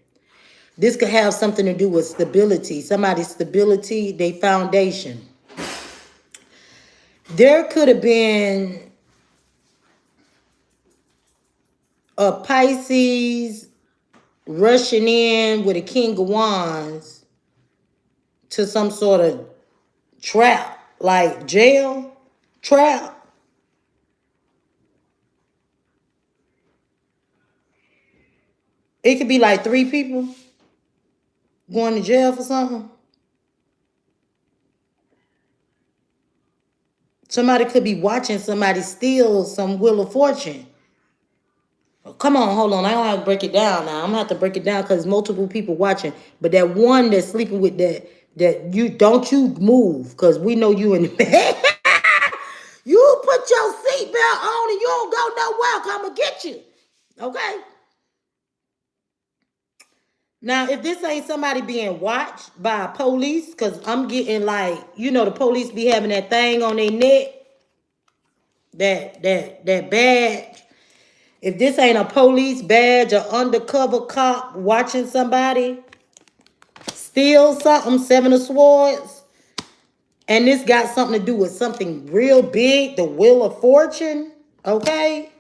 This could have something to do with stability. Somebody's stability, their foundation. There could have been a Pisces rushing in with a King of Wands to some sort of trap, like jail trap. It could be like 3 people going to jail for something. Somebody could be watching somebody steal some Wheel of Fortune. Come on, hold on. I don't have to break it down now. I'm gonna have to break it down because multiple people watching. But that one that's sleeping with that you don't you move because we know you in the bed. You put your seatbelt on and you don't go nowhere. I'm gonna get you. Okay. Now, if this ain't somebody being watched by police, because I'm getting like, the police be having that thing on their neck, that badge. If this ain't a police badge or undercover cop watching somebody steal something, seven of swords, and this got something to do with something real big, the wheel of fortune, okay?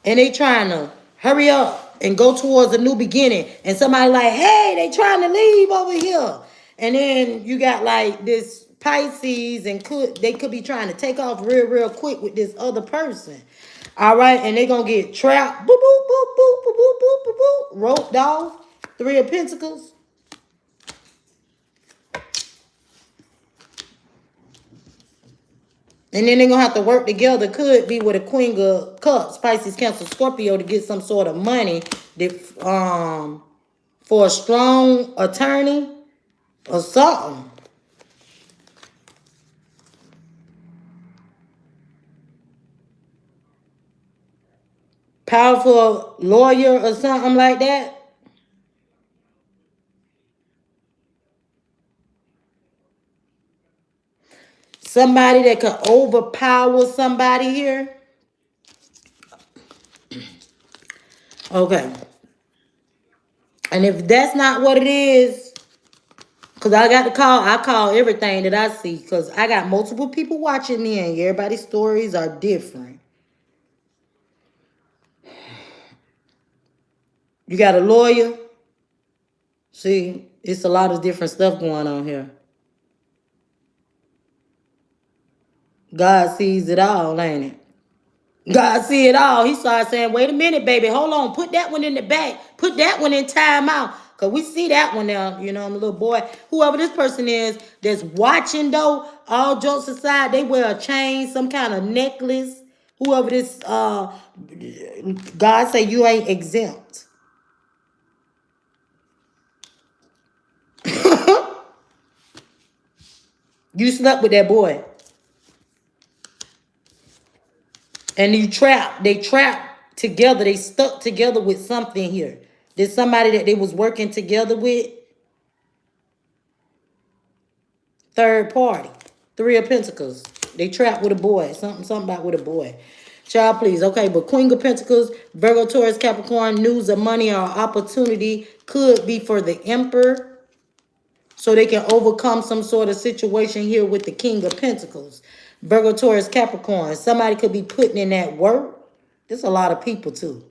And they trying to hurry up and go towards a new beginning. And somebody like, hey, they trying to leave over here. And then you got like this Pisces and they could be trying to take off real quick with this other person. All right, and they gonna get trapped. Boop, boop, boop, boop, boop, boop, boop, boop, boop. Roped off. Three of Pentacles. And then they're going to have to work together. Could be with a Queen of Cups, Pisces, Cancer, Scorpio to get some sort of money that, for a strong attorney or something. Powerful lawyer or something like that. Somebody that could overpower somebody here. Okay. And if that's not what it is, because I call everything that I see, because I got multiple people watching me and everybody's stories are different. You got a lawyer. See, it's a lot of different stuff going on here. God sees it all, ain't it? God see it all. He started saying, wait a minute, baby. Hold on. Put that one in the back. Put that one in timeout. Because we see that one now. You know, I'm a little boy. Whoever this person is that's watching, though, all jokes aside, they wear a chain, some kind of necklace. Whoever this, God say you ain't exempt. You slept with that boy. And they trapped together. They stuck together with something here. There's somebody that they was working together with. Third party. Three of Pentacles. They trapped with a boy. Something about with a boy. Child, please. Okay, but Queen of Pentacles, Virgo, Taurus, Capricorn, news of money or opportunity could be for the Emperor. So they can overcome some sort of situation here with the King of Pentacles. Virgo, Taurus, Capricorn. Somebody could be putting in that work. There's a lot of people too.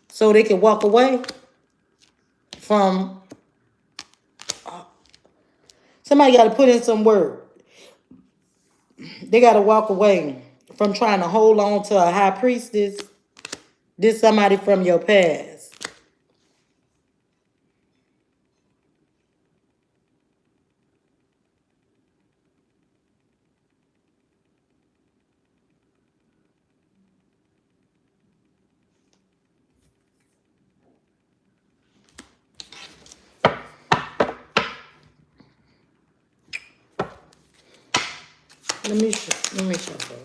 So they can walk away from... Somebody got to put in some work. They got to walk away from trying to hold on to a high priestess. This somebody from your past. Let me shuffle.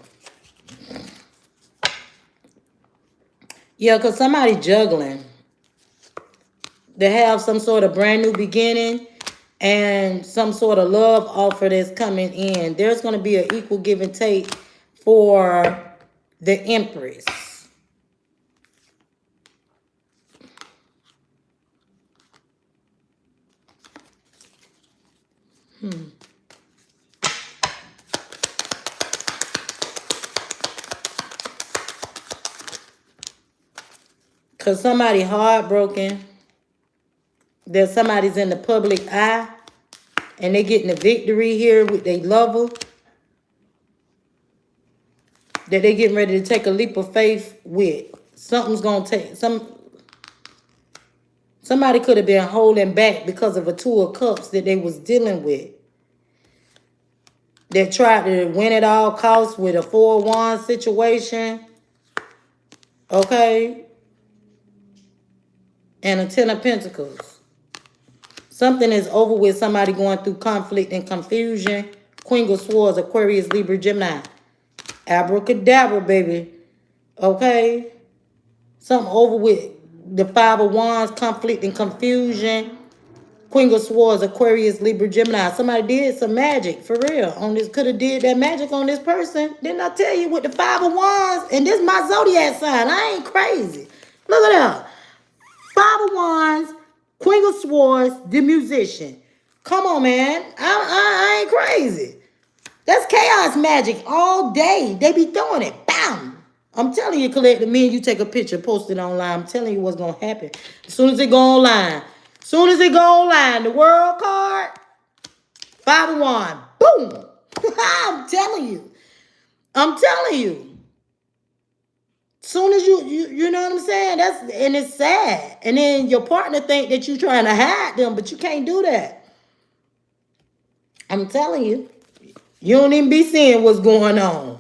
Yeah, because somebody juggling. They have some sort of brand new beginning and some sort of love offer that's coming in. There's going to be an equal give and take for the Empress. Because somebody heartbroken. That somebody's in the public eye. And they getting a victory here with their lover. That they getting ready to take a leap of faith with. Something's going to take... Somebody could have been holding back because of a Two of Cups that they was dealing with. That tried to win at all costs with a 4 of Wands situation. Okay. And a 10 of Pentacles. Something is over with somebody going through conflict and confusion. Queen of Swords, Aquarius, Libra, Gemini. Abracadabra, baby. Okay. Something over with the 5 of Wands, conflict and confusion. Queen of Swords, Aquarius, Libra, Gemini. Somebody did some magic for real on this. Could have did that magic on this person. Didn't I tell you with the 5 of Wands? And this my zodiac sign. I ain't crazy. Look at that. 5 of Wands, Queen of Swords, the musician. Come on, man. I ain't crazy. That's chaos magic all day. They be throwing it. Bam. I'm telling you, collect the men, you take a picture, post it online. I'm telling you what's gonna happen. As soon as it go online. Soon as it go online, the world card, 5 of Wands. Boom. I'm telling you. I'm telling you. Soon as you know what I'm saying? And it's sad. And then your partner think that you trying to hide them, but you can't do that. I'm telling you. You don't even be seeing what's going on.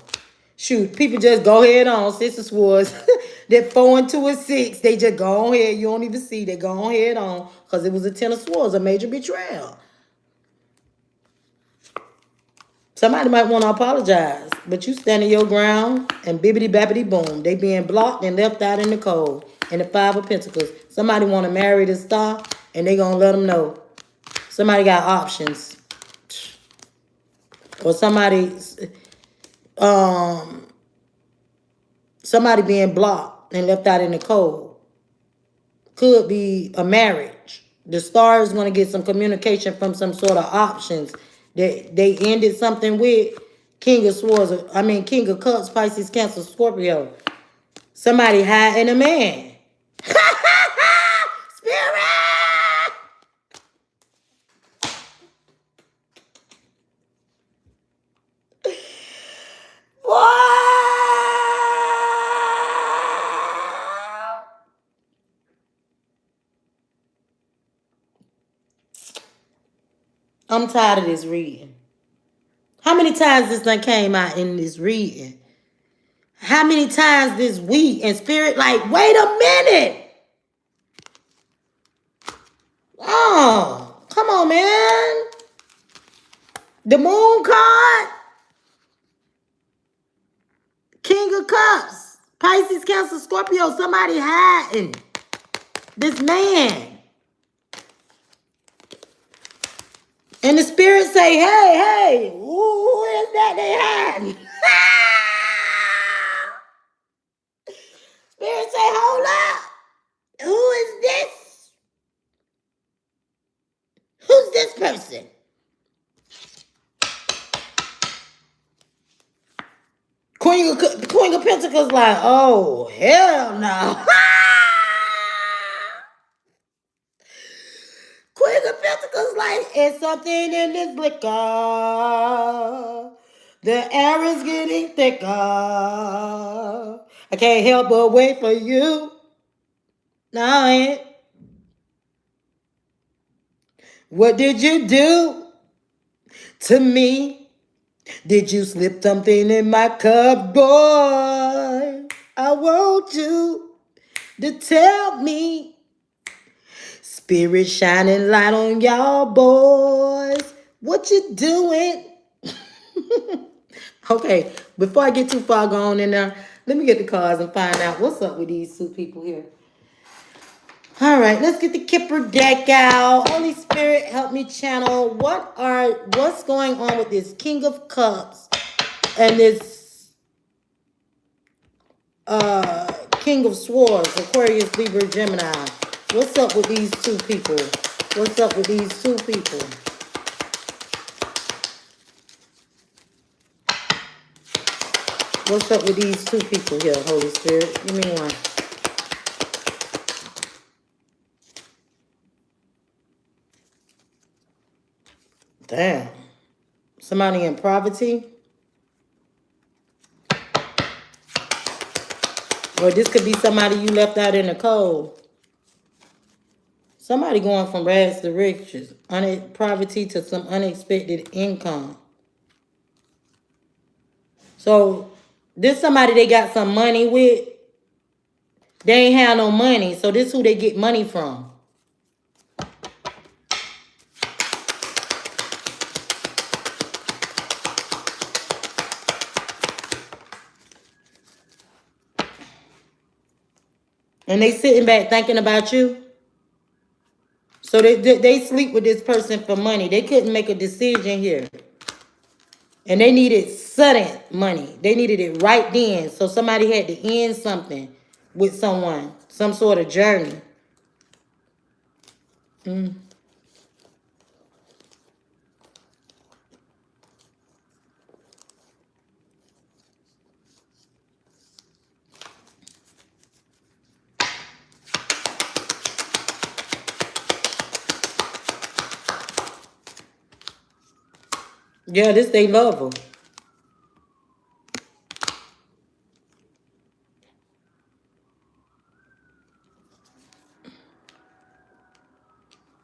Shoot, people just go ahead on. Sister Swords, that 4 and 2 and 6, they just go on ahead. You don't even see. They go on ahead on because it was a 10 of Swords, a major betrayal. Somebody might want to apologize, but you standing your ground and bibbity babbity boom. They being blocked and left out in the cold. And the 5 of Pentacles. Somebody want to marry the star and they going to let them know. Somebody got options. Or somebody being blocked and left out in the cold. Could be a marriage. The star is going to get some communication from some sort of options that they ended something with. King of Swords, King of Cups, Pisces, Cancer, Scorpio. Somebody hiding a man. Spirit! I'm tired of this reading. How many times this thing came out in this reading? How many times this week? And Spirit like, wait a minute. Oh, come on, man. The Moon card. King of Cups. Pisces, Cancer, Scorpio. Somebody hiding this man. And the Spirit say, hey, who is that they hiding? Spirit say, hold up. Who is this? Who's this person? Queen of Pentacles like, oh, hell no. Queen of Pentacles like, it's something in this liquor. The air is getting thicker. I can't help but wait for you. No, I ain't. What did you do to me? Did you slip something in my cup, boy? I want you to tell me. Spirit shining light on y'all, boys. What you doing? Okay, before I get too far gone in there, let me get the cards and find out what's up with these two people here. All right, let's get the Kipper deck out. Holy Spirit, help me channel. What's going on with this King of Cups and this King of Swords, Aquarius, Libra, Gemini? What's up with these two people? What's up with these two people? What's up with these two people here, Holy Spirit? Give me one. Damn. Somebody in poverty? Or this could be somebody you left out in the cold. Somebody going from rags to riches. Poverty to some unexpected income. So, this somebody they got some money with. They ain't have no money. So, this who they get money from. And they sitting back thinking about you. So they sleep with this person for money. They couldn't make a decision here. And they needed sudden money. They needed it right then. So somebody had to end something with someone. Some sort of journey. Mm. Yeah, this they lover.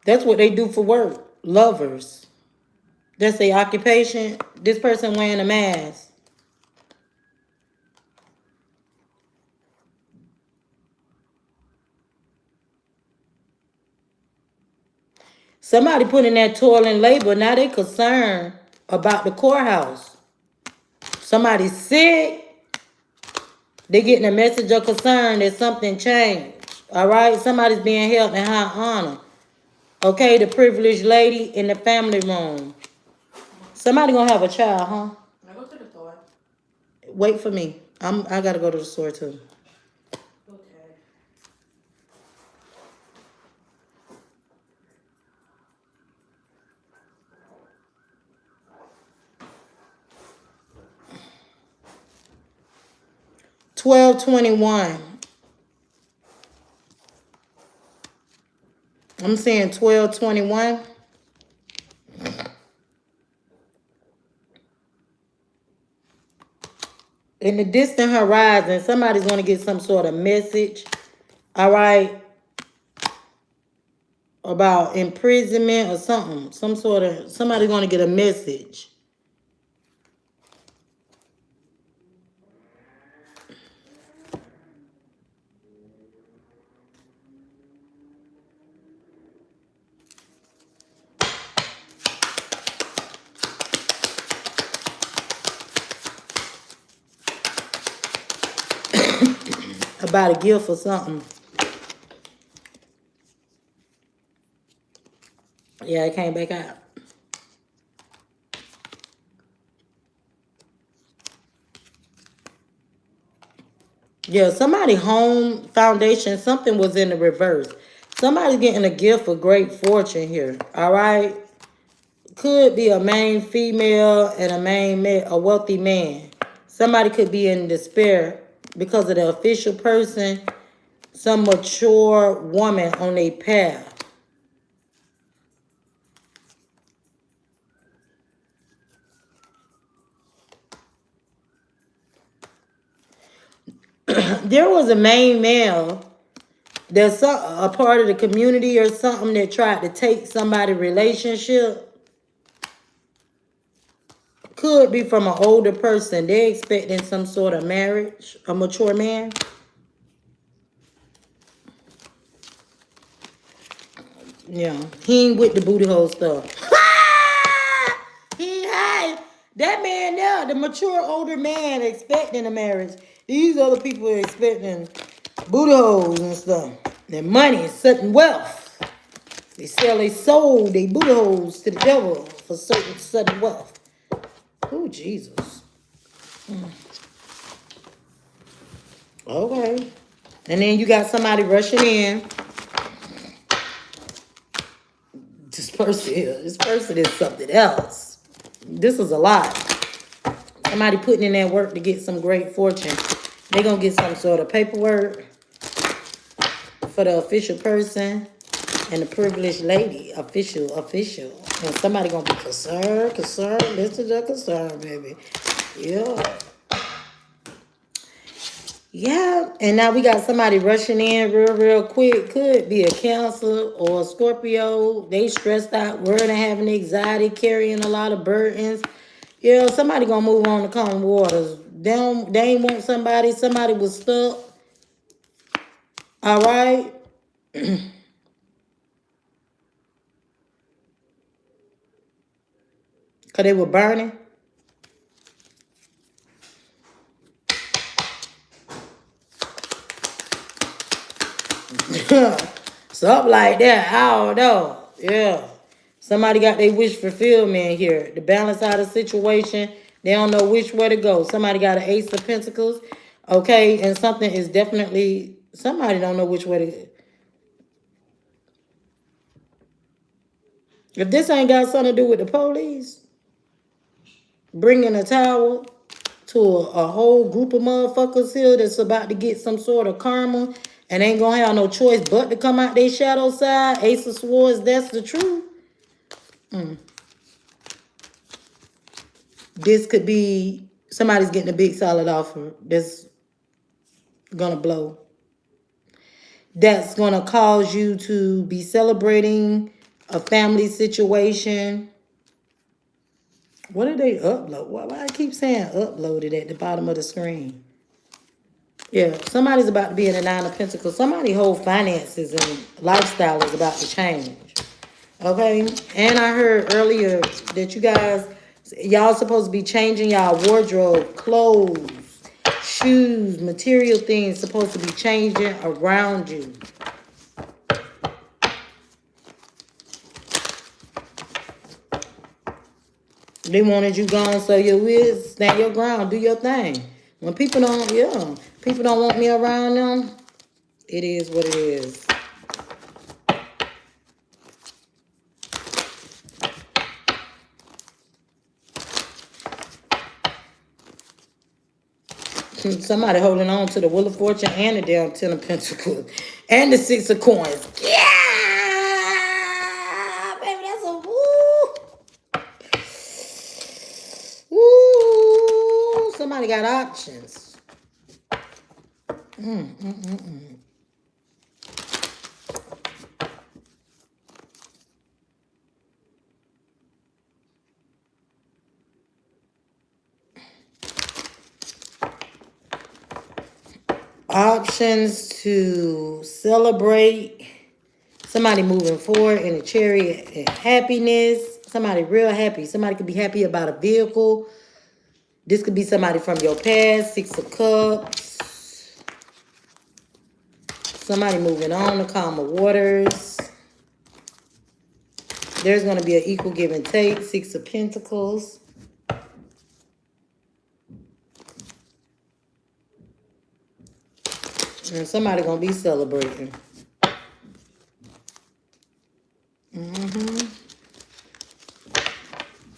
That's what they do for work. Lovers. That's their occupation. This person wearing a mask. Somebody put in that toil and labor. Now they concerned about the courthouse. Somebody's sick. They getting a message of concern that something changed. All right? Somebody's being held in high honor. Okay, the privileged lady in the family room. Somebody gonna have a child, huh? I go to the store. Wait for me. I gotta go to the store too. Okay. 12:21. I'm saying 12:21. In the distant horizon, somebody's gonna get some sort of message. All right. About imprisonment or something. Somebody's gonna get a message. About a gift or something. Yeah, it came back out. Yeah, somebody home foundation, something was in the reverse. Somebody's getting a gift of great fortune here. All right. Could be a main female and a main man, a wealthy man. Somebody could be in despair because of the official person, some mature woman on their path. There was a main male that's a part of the community or something that tried to take somebody's relationship. Could be from an older person. They're expecting some sort of marriage, a mature man. Yeah, he ain't with the booty hole stuff. He ain't. That man there, the mature older man expecting a marriage. These other people are expecting booty holes and stuff. Their money, certain wealth. They sell their soul, they booty holes to the devil for certain sudden wealth. Oh, Jesus. Okay. And then you got somebody rushing in. This person is something else. This is a lot. Somebody putting in that work to get some great fortune. They're going to get some sort of paperwork for the official person and the privileged lady. Official. And somebody going to be concerned. Listen to concern, baby. Yeah. Yeah, and now we got somebody rushing in real quick. Could be a Cancer or a Scorpio. They stressed out, worried and having anxiety, carrying a lot of burdens. Yeah, somebody gonna move on to calm waters. They ain't want somebody. Somebody was stuck. All right. Cause they were burning. Something like that. I don't know. Yeah. Somebody got their wish fulfillment here. To balance out a situation, they don't know which way to go. Somebody got an ace of pentacles. Okay, and something is definitely, somebody don't know which way to. If this ain't got something to do with the police, bringing a towel to a whole group of motherfuckers here that's about to get some sort of karma and ain't gonna have no choice but to come out their shadow side. Ace of Swords, that's the truth. This could be somebody's getting a big solid offer that's gonna blow. That's gonna cause you to be celebrating a family situation. What did they upload? Why I keep saying uploaded at the bottom of the screen? Yeah, somebody's about to be in the Nine of Pentacles. Somebody's whole finances and lifestyle is about to change. Okay, and I heard earlier that you guys, y'all supposed to be changing y'all wardrobe, clothes, shoes, material things supposed to be changing around you. They wanted you gone, so you will stand your ground, do your thing. When people don't, yeah, people don't want me around them, it is what it is. Somebody holding on to the Wheel of Fortune and the damn Ten of Pentacles and the Six of Coins. Yeah, baby, that's a woo. Woo. Somebody got options. Options to celebrate. Somebody moving forward in a chariot and happiness. Somebody real happy. Somebody could be happy about a vehicle. This could be somebody from your past. Six of Cups. Somebody moving on to calmer waters. There's going to be an equal give and take. Six of Pentacles. And somebody going to be celebrating.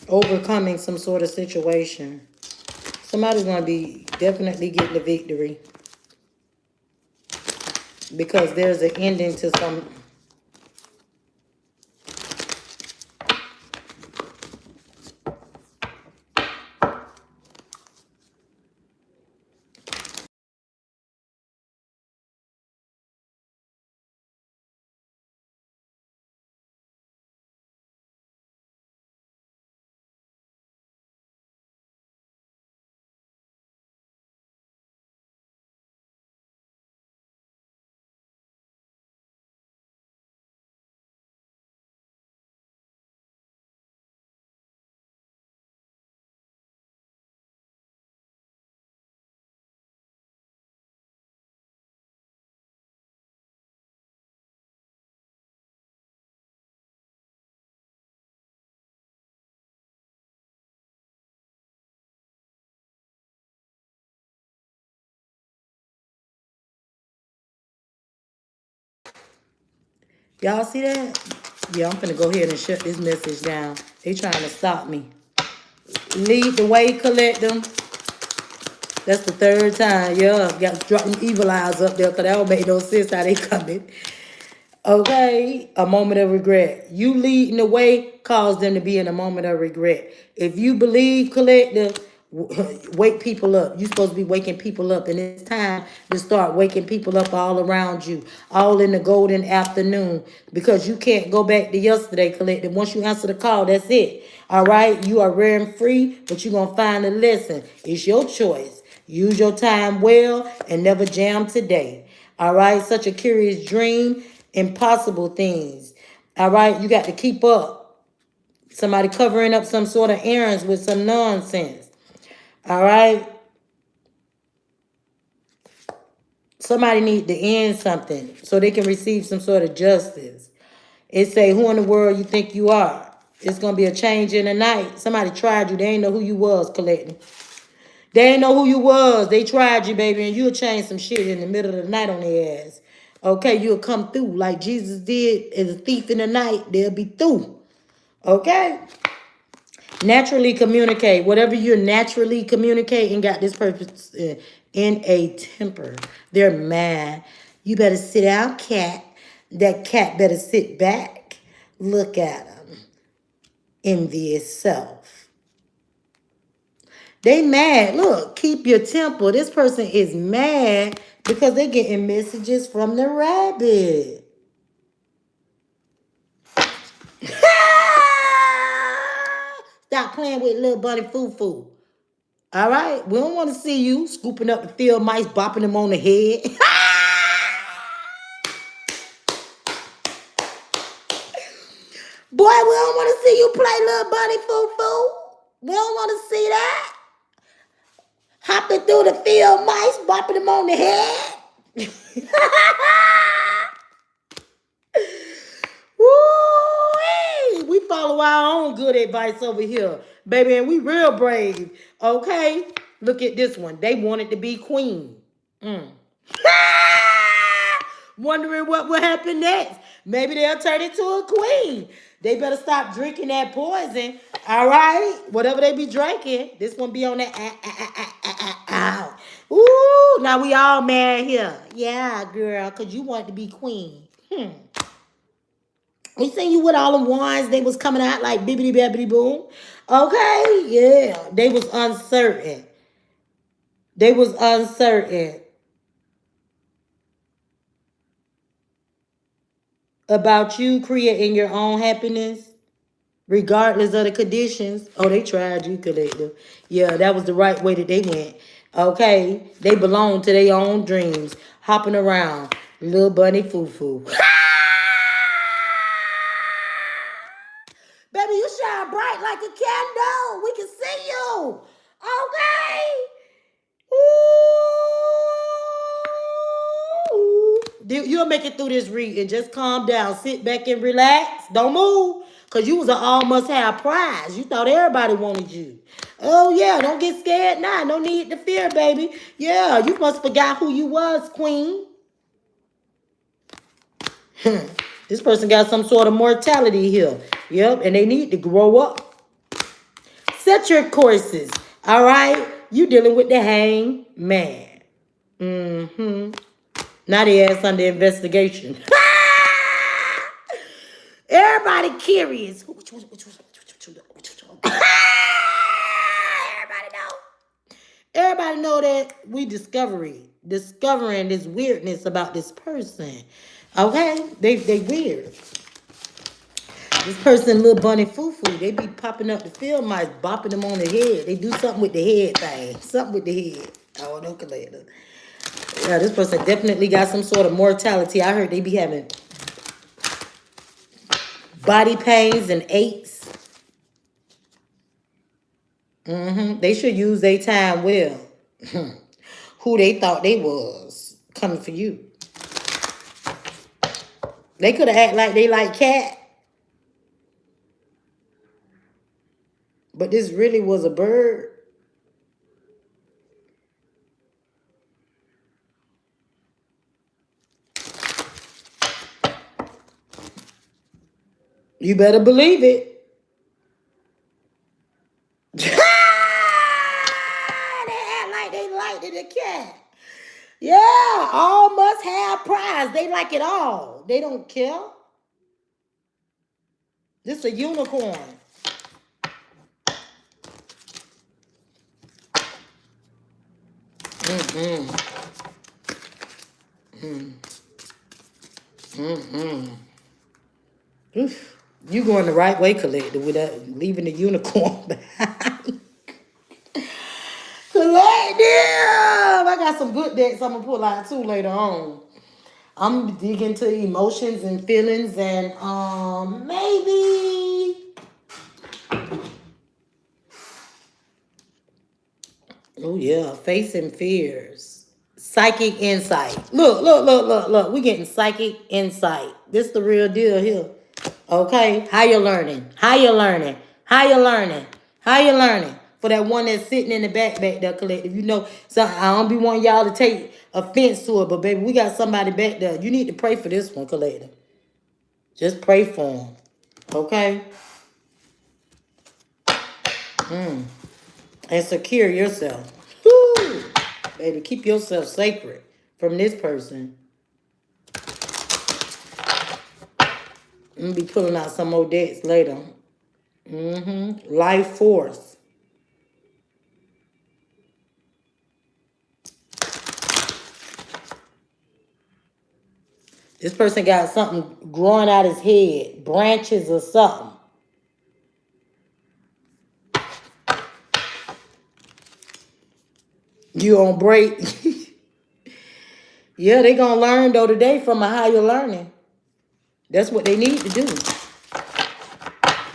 Overcoming some sort of situation. Somebody's going to be definitely getting the victory. Because there's an ending to some... Y'all see that? Yeah, I'm finna go ahead and shut this message down. They trying to stop me. Lead the way, collect them. That's the third time. Yeah, got to drop them evil eyes up there because that don't make no sense how they coming. Okay, a moment of regret. You leading the way cause them to be in a moment of regret. If you believe collective, wake people up. You're supposed to be waking people up, and it's time to start waking people up all around you, all in the golden afternoon, because you can't go back to yesterday, collective. Once you answer the call, that's it. All right, you are rare and free, but you're gonna find a lesson. It's your choice. Use your time well and never jam today. All right, such a curious dream. Impossible things. All right, you got to keep up. Somebody covering up some sort of errands with some nonsense. All right. Somebody need to end something so they can receive some sort of justice. It say, who in the world you think you are? It's gonna be a change in the night. Somebody tried you. They ain't know who you was, collecting. They ain't know who you was. They tried you, baby, and you'll change some shit in the middle of the night on their ass. Okay, you'll come through like Jesus did as a thief in the night. They'll be through. Okay? Naturally communicate. Whatever you're naturally communicating got this purpose in a temper. They're mad. You better sit down, cat. That cat better sit back. Look at him. Envious self. They mad. Look, keep your temper. This person is mad because they're getting messages from the rabbit. Stop playing with little bunny foo-foo. All right? We don't want to see you scooping up the field mice, bopping them on the head. Boy, we don't want to see you play little bunny foo-foo. We don't want to see that. Hopping through the field mice, bopping them on the head. Woo-wee. We follow our own good advice over here, baby, and we real brave. Okay? Look at this one. They wanted to be queen. Wondering what will happen next. Maybe they'll turn into a queen. They better stop drinking that poison. All right? Whatever they be drinking, this one be on that. Ooh, now we all mad here. Yeah, girl, because you want to be queen. We seen you with all the ones. They was coming out like bibbity babbity boom. Okay, yeah. They was uncertain. They was uncertain about you creating your own happiness, regardless of the conditions. Oh, they tried you, collective. Yeah, that was the right way that they went. Okay, they belong to their own dreams, hopping around, little bunny foo-foo. Baby, you shine bright like a candle. We can see you. Okay. Ooh. You'll make it through this reading. Just calm down. Sit back and relax. Don't move. Because you was an all must have prize. You thought everybody wanted you. Oh, yeah. Don't get scared now. No need to fear, baby. Yeah, you must forgot who you was, queen. This person got some sort of mortality here. Yep, and they need to grow up. Set your courses. All right? You dealing with the hangman. Now they ass under investigation. Everybody curious. Everybody know. Everybody know that we discovering this weirdness about this person. Okay? They weird. This person, little bunny foo-foo, they be popping up the field mice, bopping them on the head. They do something with the head thing. Something with the head. Oh, no, collector. Yeah, this person definitely got some sort of mortality. I heard they be having body pains and aches. They should use their time well. Who they thought they was coming for you. They could have acted like they like cat. But this really was a bird. You better believe it. They act like they liked it, a cat. Yeah, all must have prize. They like it all. They don't care. This is a unicorn. Oof. You going the right way, collector, without leaving the unicorn behind. Collective! I got some good decks I'm gonna pull out too later on. I'm digging into emotions and feelings and maybe. Oh yeah, facing fears. Psychic insight. Look, look, look, look, look. We getting psychic insight. This the real deal here. Okay? How you learning? How you learning? How you learning? How you learning? For that one that's sitting in the back there, collective. You know, so I don't be wanting y'all to take offense to it, but baby, we got somebody back there. You need to pray for this one, collective. Just pray for him. Okay? And secure yourself. Woo! Baby, keep yourself sacred from this person. I'm gonna be pulling out some more decks later. Life force. This person got something growing out his head, branches or something. You on break? Yeah, they gonna learn though today from a higher learning. That's what they need to do.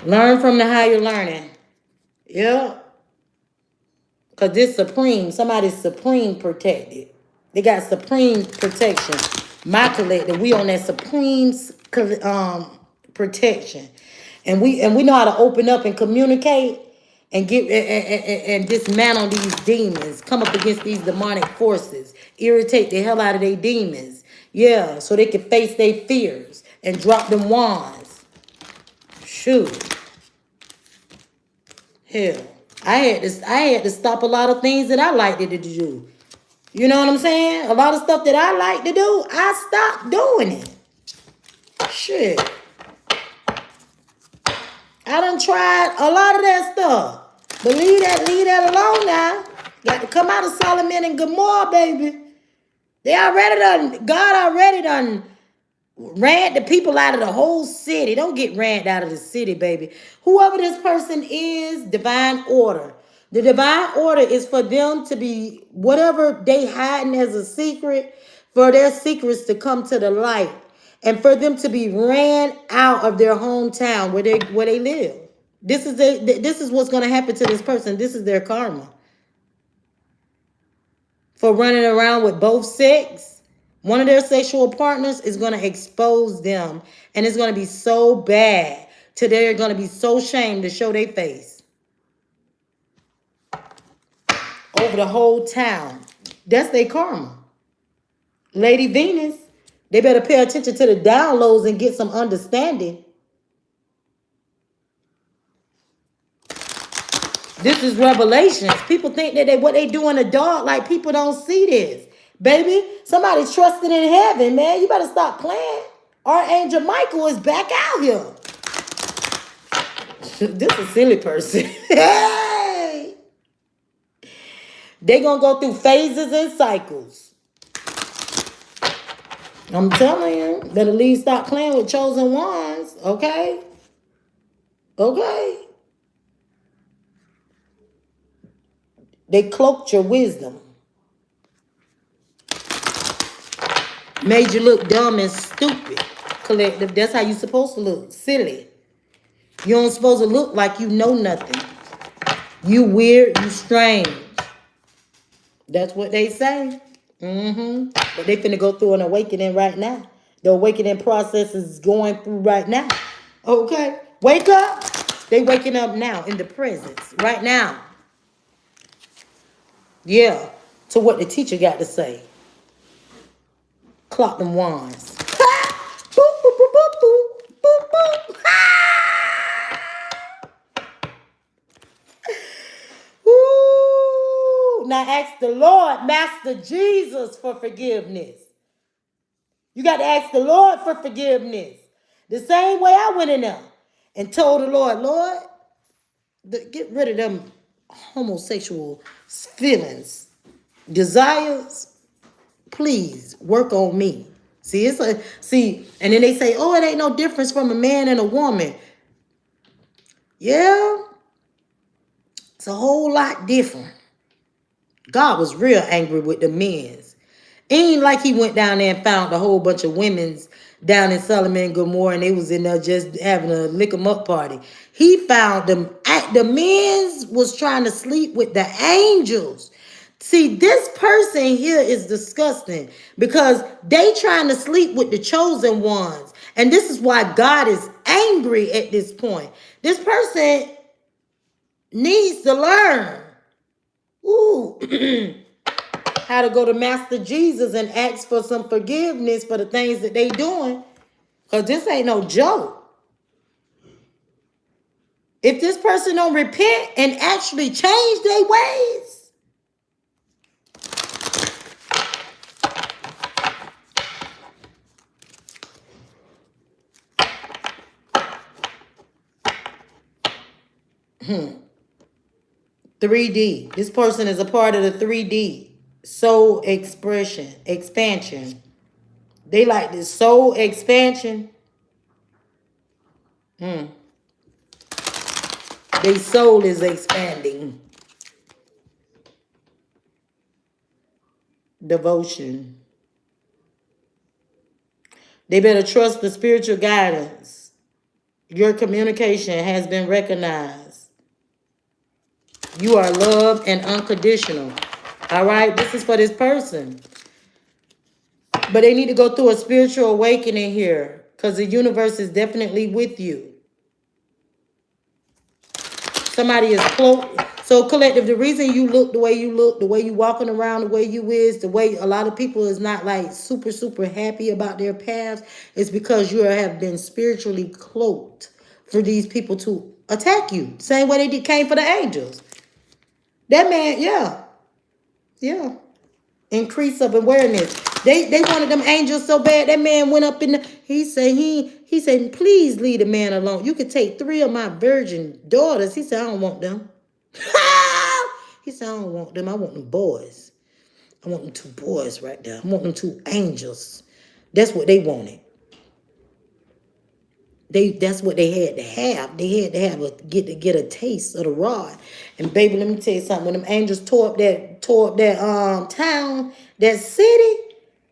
Learn from the higher learning. Yeah. Because this supreme, somebody's supreme protected. They got supreme protection. My collective, we on that supreme protection. And we know how to open up and communicate and get and dismantle these demons. Come up against these demonic forces. Irritate the hell out of their demons. Yeah, so they can face their fears and drop them wands. Shoot. Hell. I had to stop a lot of things that I liked to do. You know what I'm saying? A lot of stuff that I like to do, I stopped doing it. Shit. I done tried a lot of that stuff. But leave that alone now. Got to come out of Solomon and Gomorrah, baby. God already done ran the people out of the whole city. Don't get ran out of the city, baby. Whoever this person is, divine order. The divine order is for them to be, whatever they hiding as a secret, for their secrets to come to the light. And for them to be ran out of their hometown where they live. This is what's going to happen to this person. This is their karma. For running around with both sex. One of their sexual partners is going to expose them. And it's going to be so bad till they're going to be so ashamed to show their face. Over the whole town. That's their karma. Lady Venus, they better pay attention to the downloads and get some understanding. This is revelations. People think that what they do in the dark, like people don't see this. Baby, somebody's trusting in heaven, man. You better stop playing. Archangel Michael is back out here. This is a silly person. Hey! They're going to go through phases and cycles. I'm telling you, better leave, stop playing with chosen ones, okay? Okay? They cloaked your wisdom. Made you look dumb and stupid. Collective, that's how you supposed to look. Silly. You don't supposed to look like you know nothing. You weird, you strange. That's what they say. But they finna go through an awakening right now. The awakening process is going through right now. Okay? Wake up. They waking up now in the presence. Right now. Yeah. To what the teacher got to say. Clock them wands. Boop, boop, boop, boop, boop, boop, boop. Ooh. Now ask the Lord, Master Jesus, for forgiveness. You got to ask the Lord for forgiveness. The same way I went in there and told the Lord, get rid of them homosexual feelings, desires. Please work on me. See, and then they say, oh, it ain't no difference from a man and a woman. Yeah, it's a whole lot different. God was real angry with the men's. Ain't like he went down there and found a whole bunch of women's down in Solomon and Gomorrah and they was in there just having a lick 'em up party. He found them. The men's was trying to sleep with the angels. See, this person here is disgusting because they trying to sleep with the chosen ones. And this is why God is angry at this point. This person needs to learn. Ooh. How to go to Master Jesus and ask for some forgiveness for the things that they doing. Because this ain't no joke. If this person don't repent and actually change their ways, 3D. This person is a part of the 3D soul expansion. They like this soul expansion. Their soul is expanding. Devotion. They better trust the spiritual guidance. Your communication has been recognized. You are loved and unconditional. All right? This is for this person. But they need to go through a spiritual awakening here because the universe is definitely with you. Somebody is close. So collective, the reason you look the way you look, the way you walking around, the way you is, the way a lot of people is not like super, super happy about their past is because you have been spiritually cloaked for these people to attack you. Same way they came for the angels. That man, yeah. Increase of awareness. They wanted them angels so bad. That man went up in the, he said, please leave the man alone. You could take 3 of my virgin daughters. He said, I don't want them. He said, I don't want them. I want them boys. I want them 2 boys right there. I want them 2 angels. That's what they wanted. That's what they had to have. They had to have get a taste of the rod. And baby, let me tell you something. When them angels tore up that town, that city.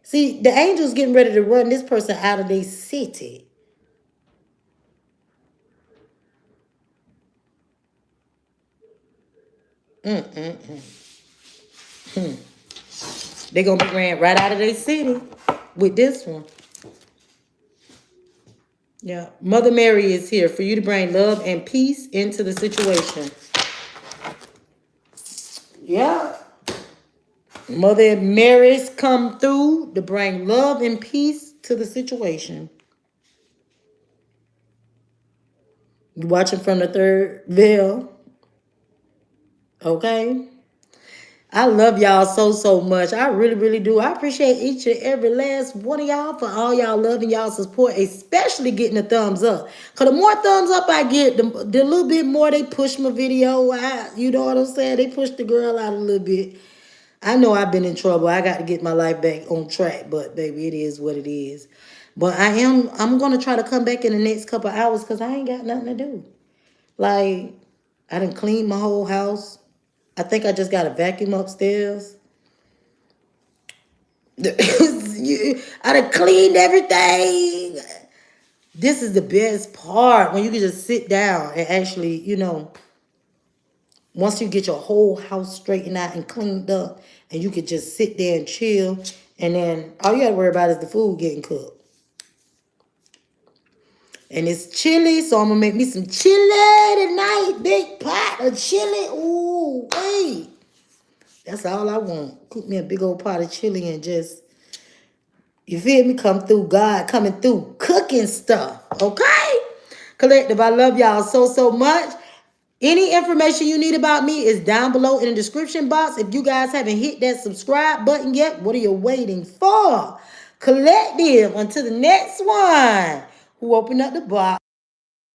See, the angels getting ready to run this person out of their city. They're gonna be ran right out of their city with this one. Yeah. Mother Mary is here for you to bring love and peace into the situation. Yeah. Mother Mary's come through to bring love and peace to the situation. You watching from the third veil. Okay. I love y'all so, so much. I really, really do. I appreciate each and every last one of y'all for all y'all love and y'all support, especially getting the thumbs up. Because the more thumbs up I get, the little bit more they push my video out. You know what I'm saying? They push the girl out a little bit. I know I've been in trouble. I got to get my life back on track. But, baby, it is what it is. But I'm going to try to come back in the next couple of hours because I ain't got nothing to do. Like, I done cleaned my whole house. I think I just got a vacuum upstairs. I done cleaned everything. This is the best part when you can just sit down and actually, once you get your whole house straightened out and cleaned up, and you could just sit there and chill, and then all you gotta worry about is the food getting cooked. And it's chili, so I'm gonna make me some chili tonight. Big pot of chili. Ooh, wait. That's all I want. Cook me a big old pot of chili and just, you feel me? Come through, God coming through, cooking stuff. Okay? Collective, I love y'all so, so much. Any information you need about me is down below in the description box. If you guys haven't hit that subscribe button yet, what are you waiting for? Collective, until the next one. Who opened up the box?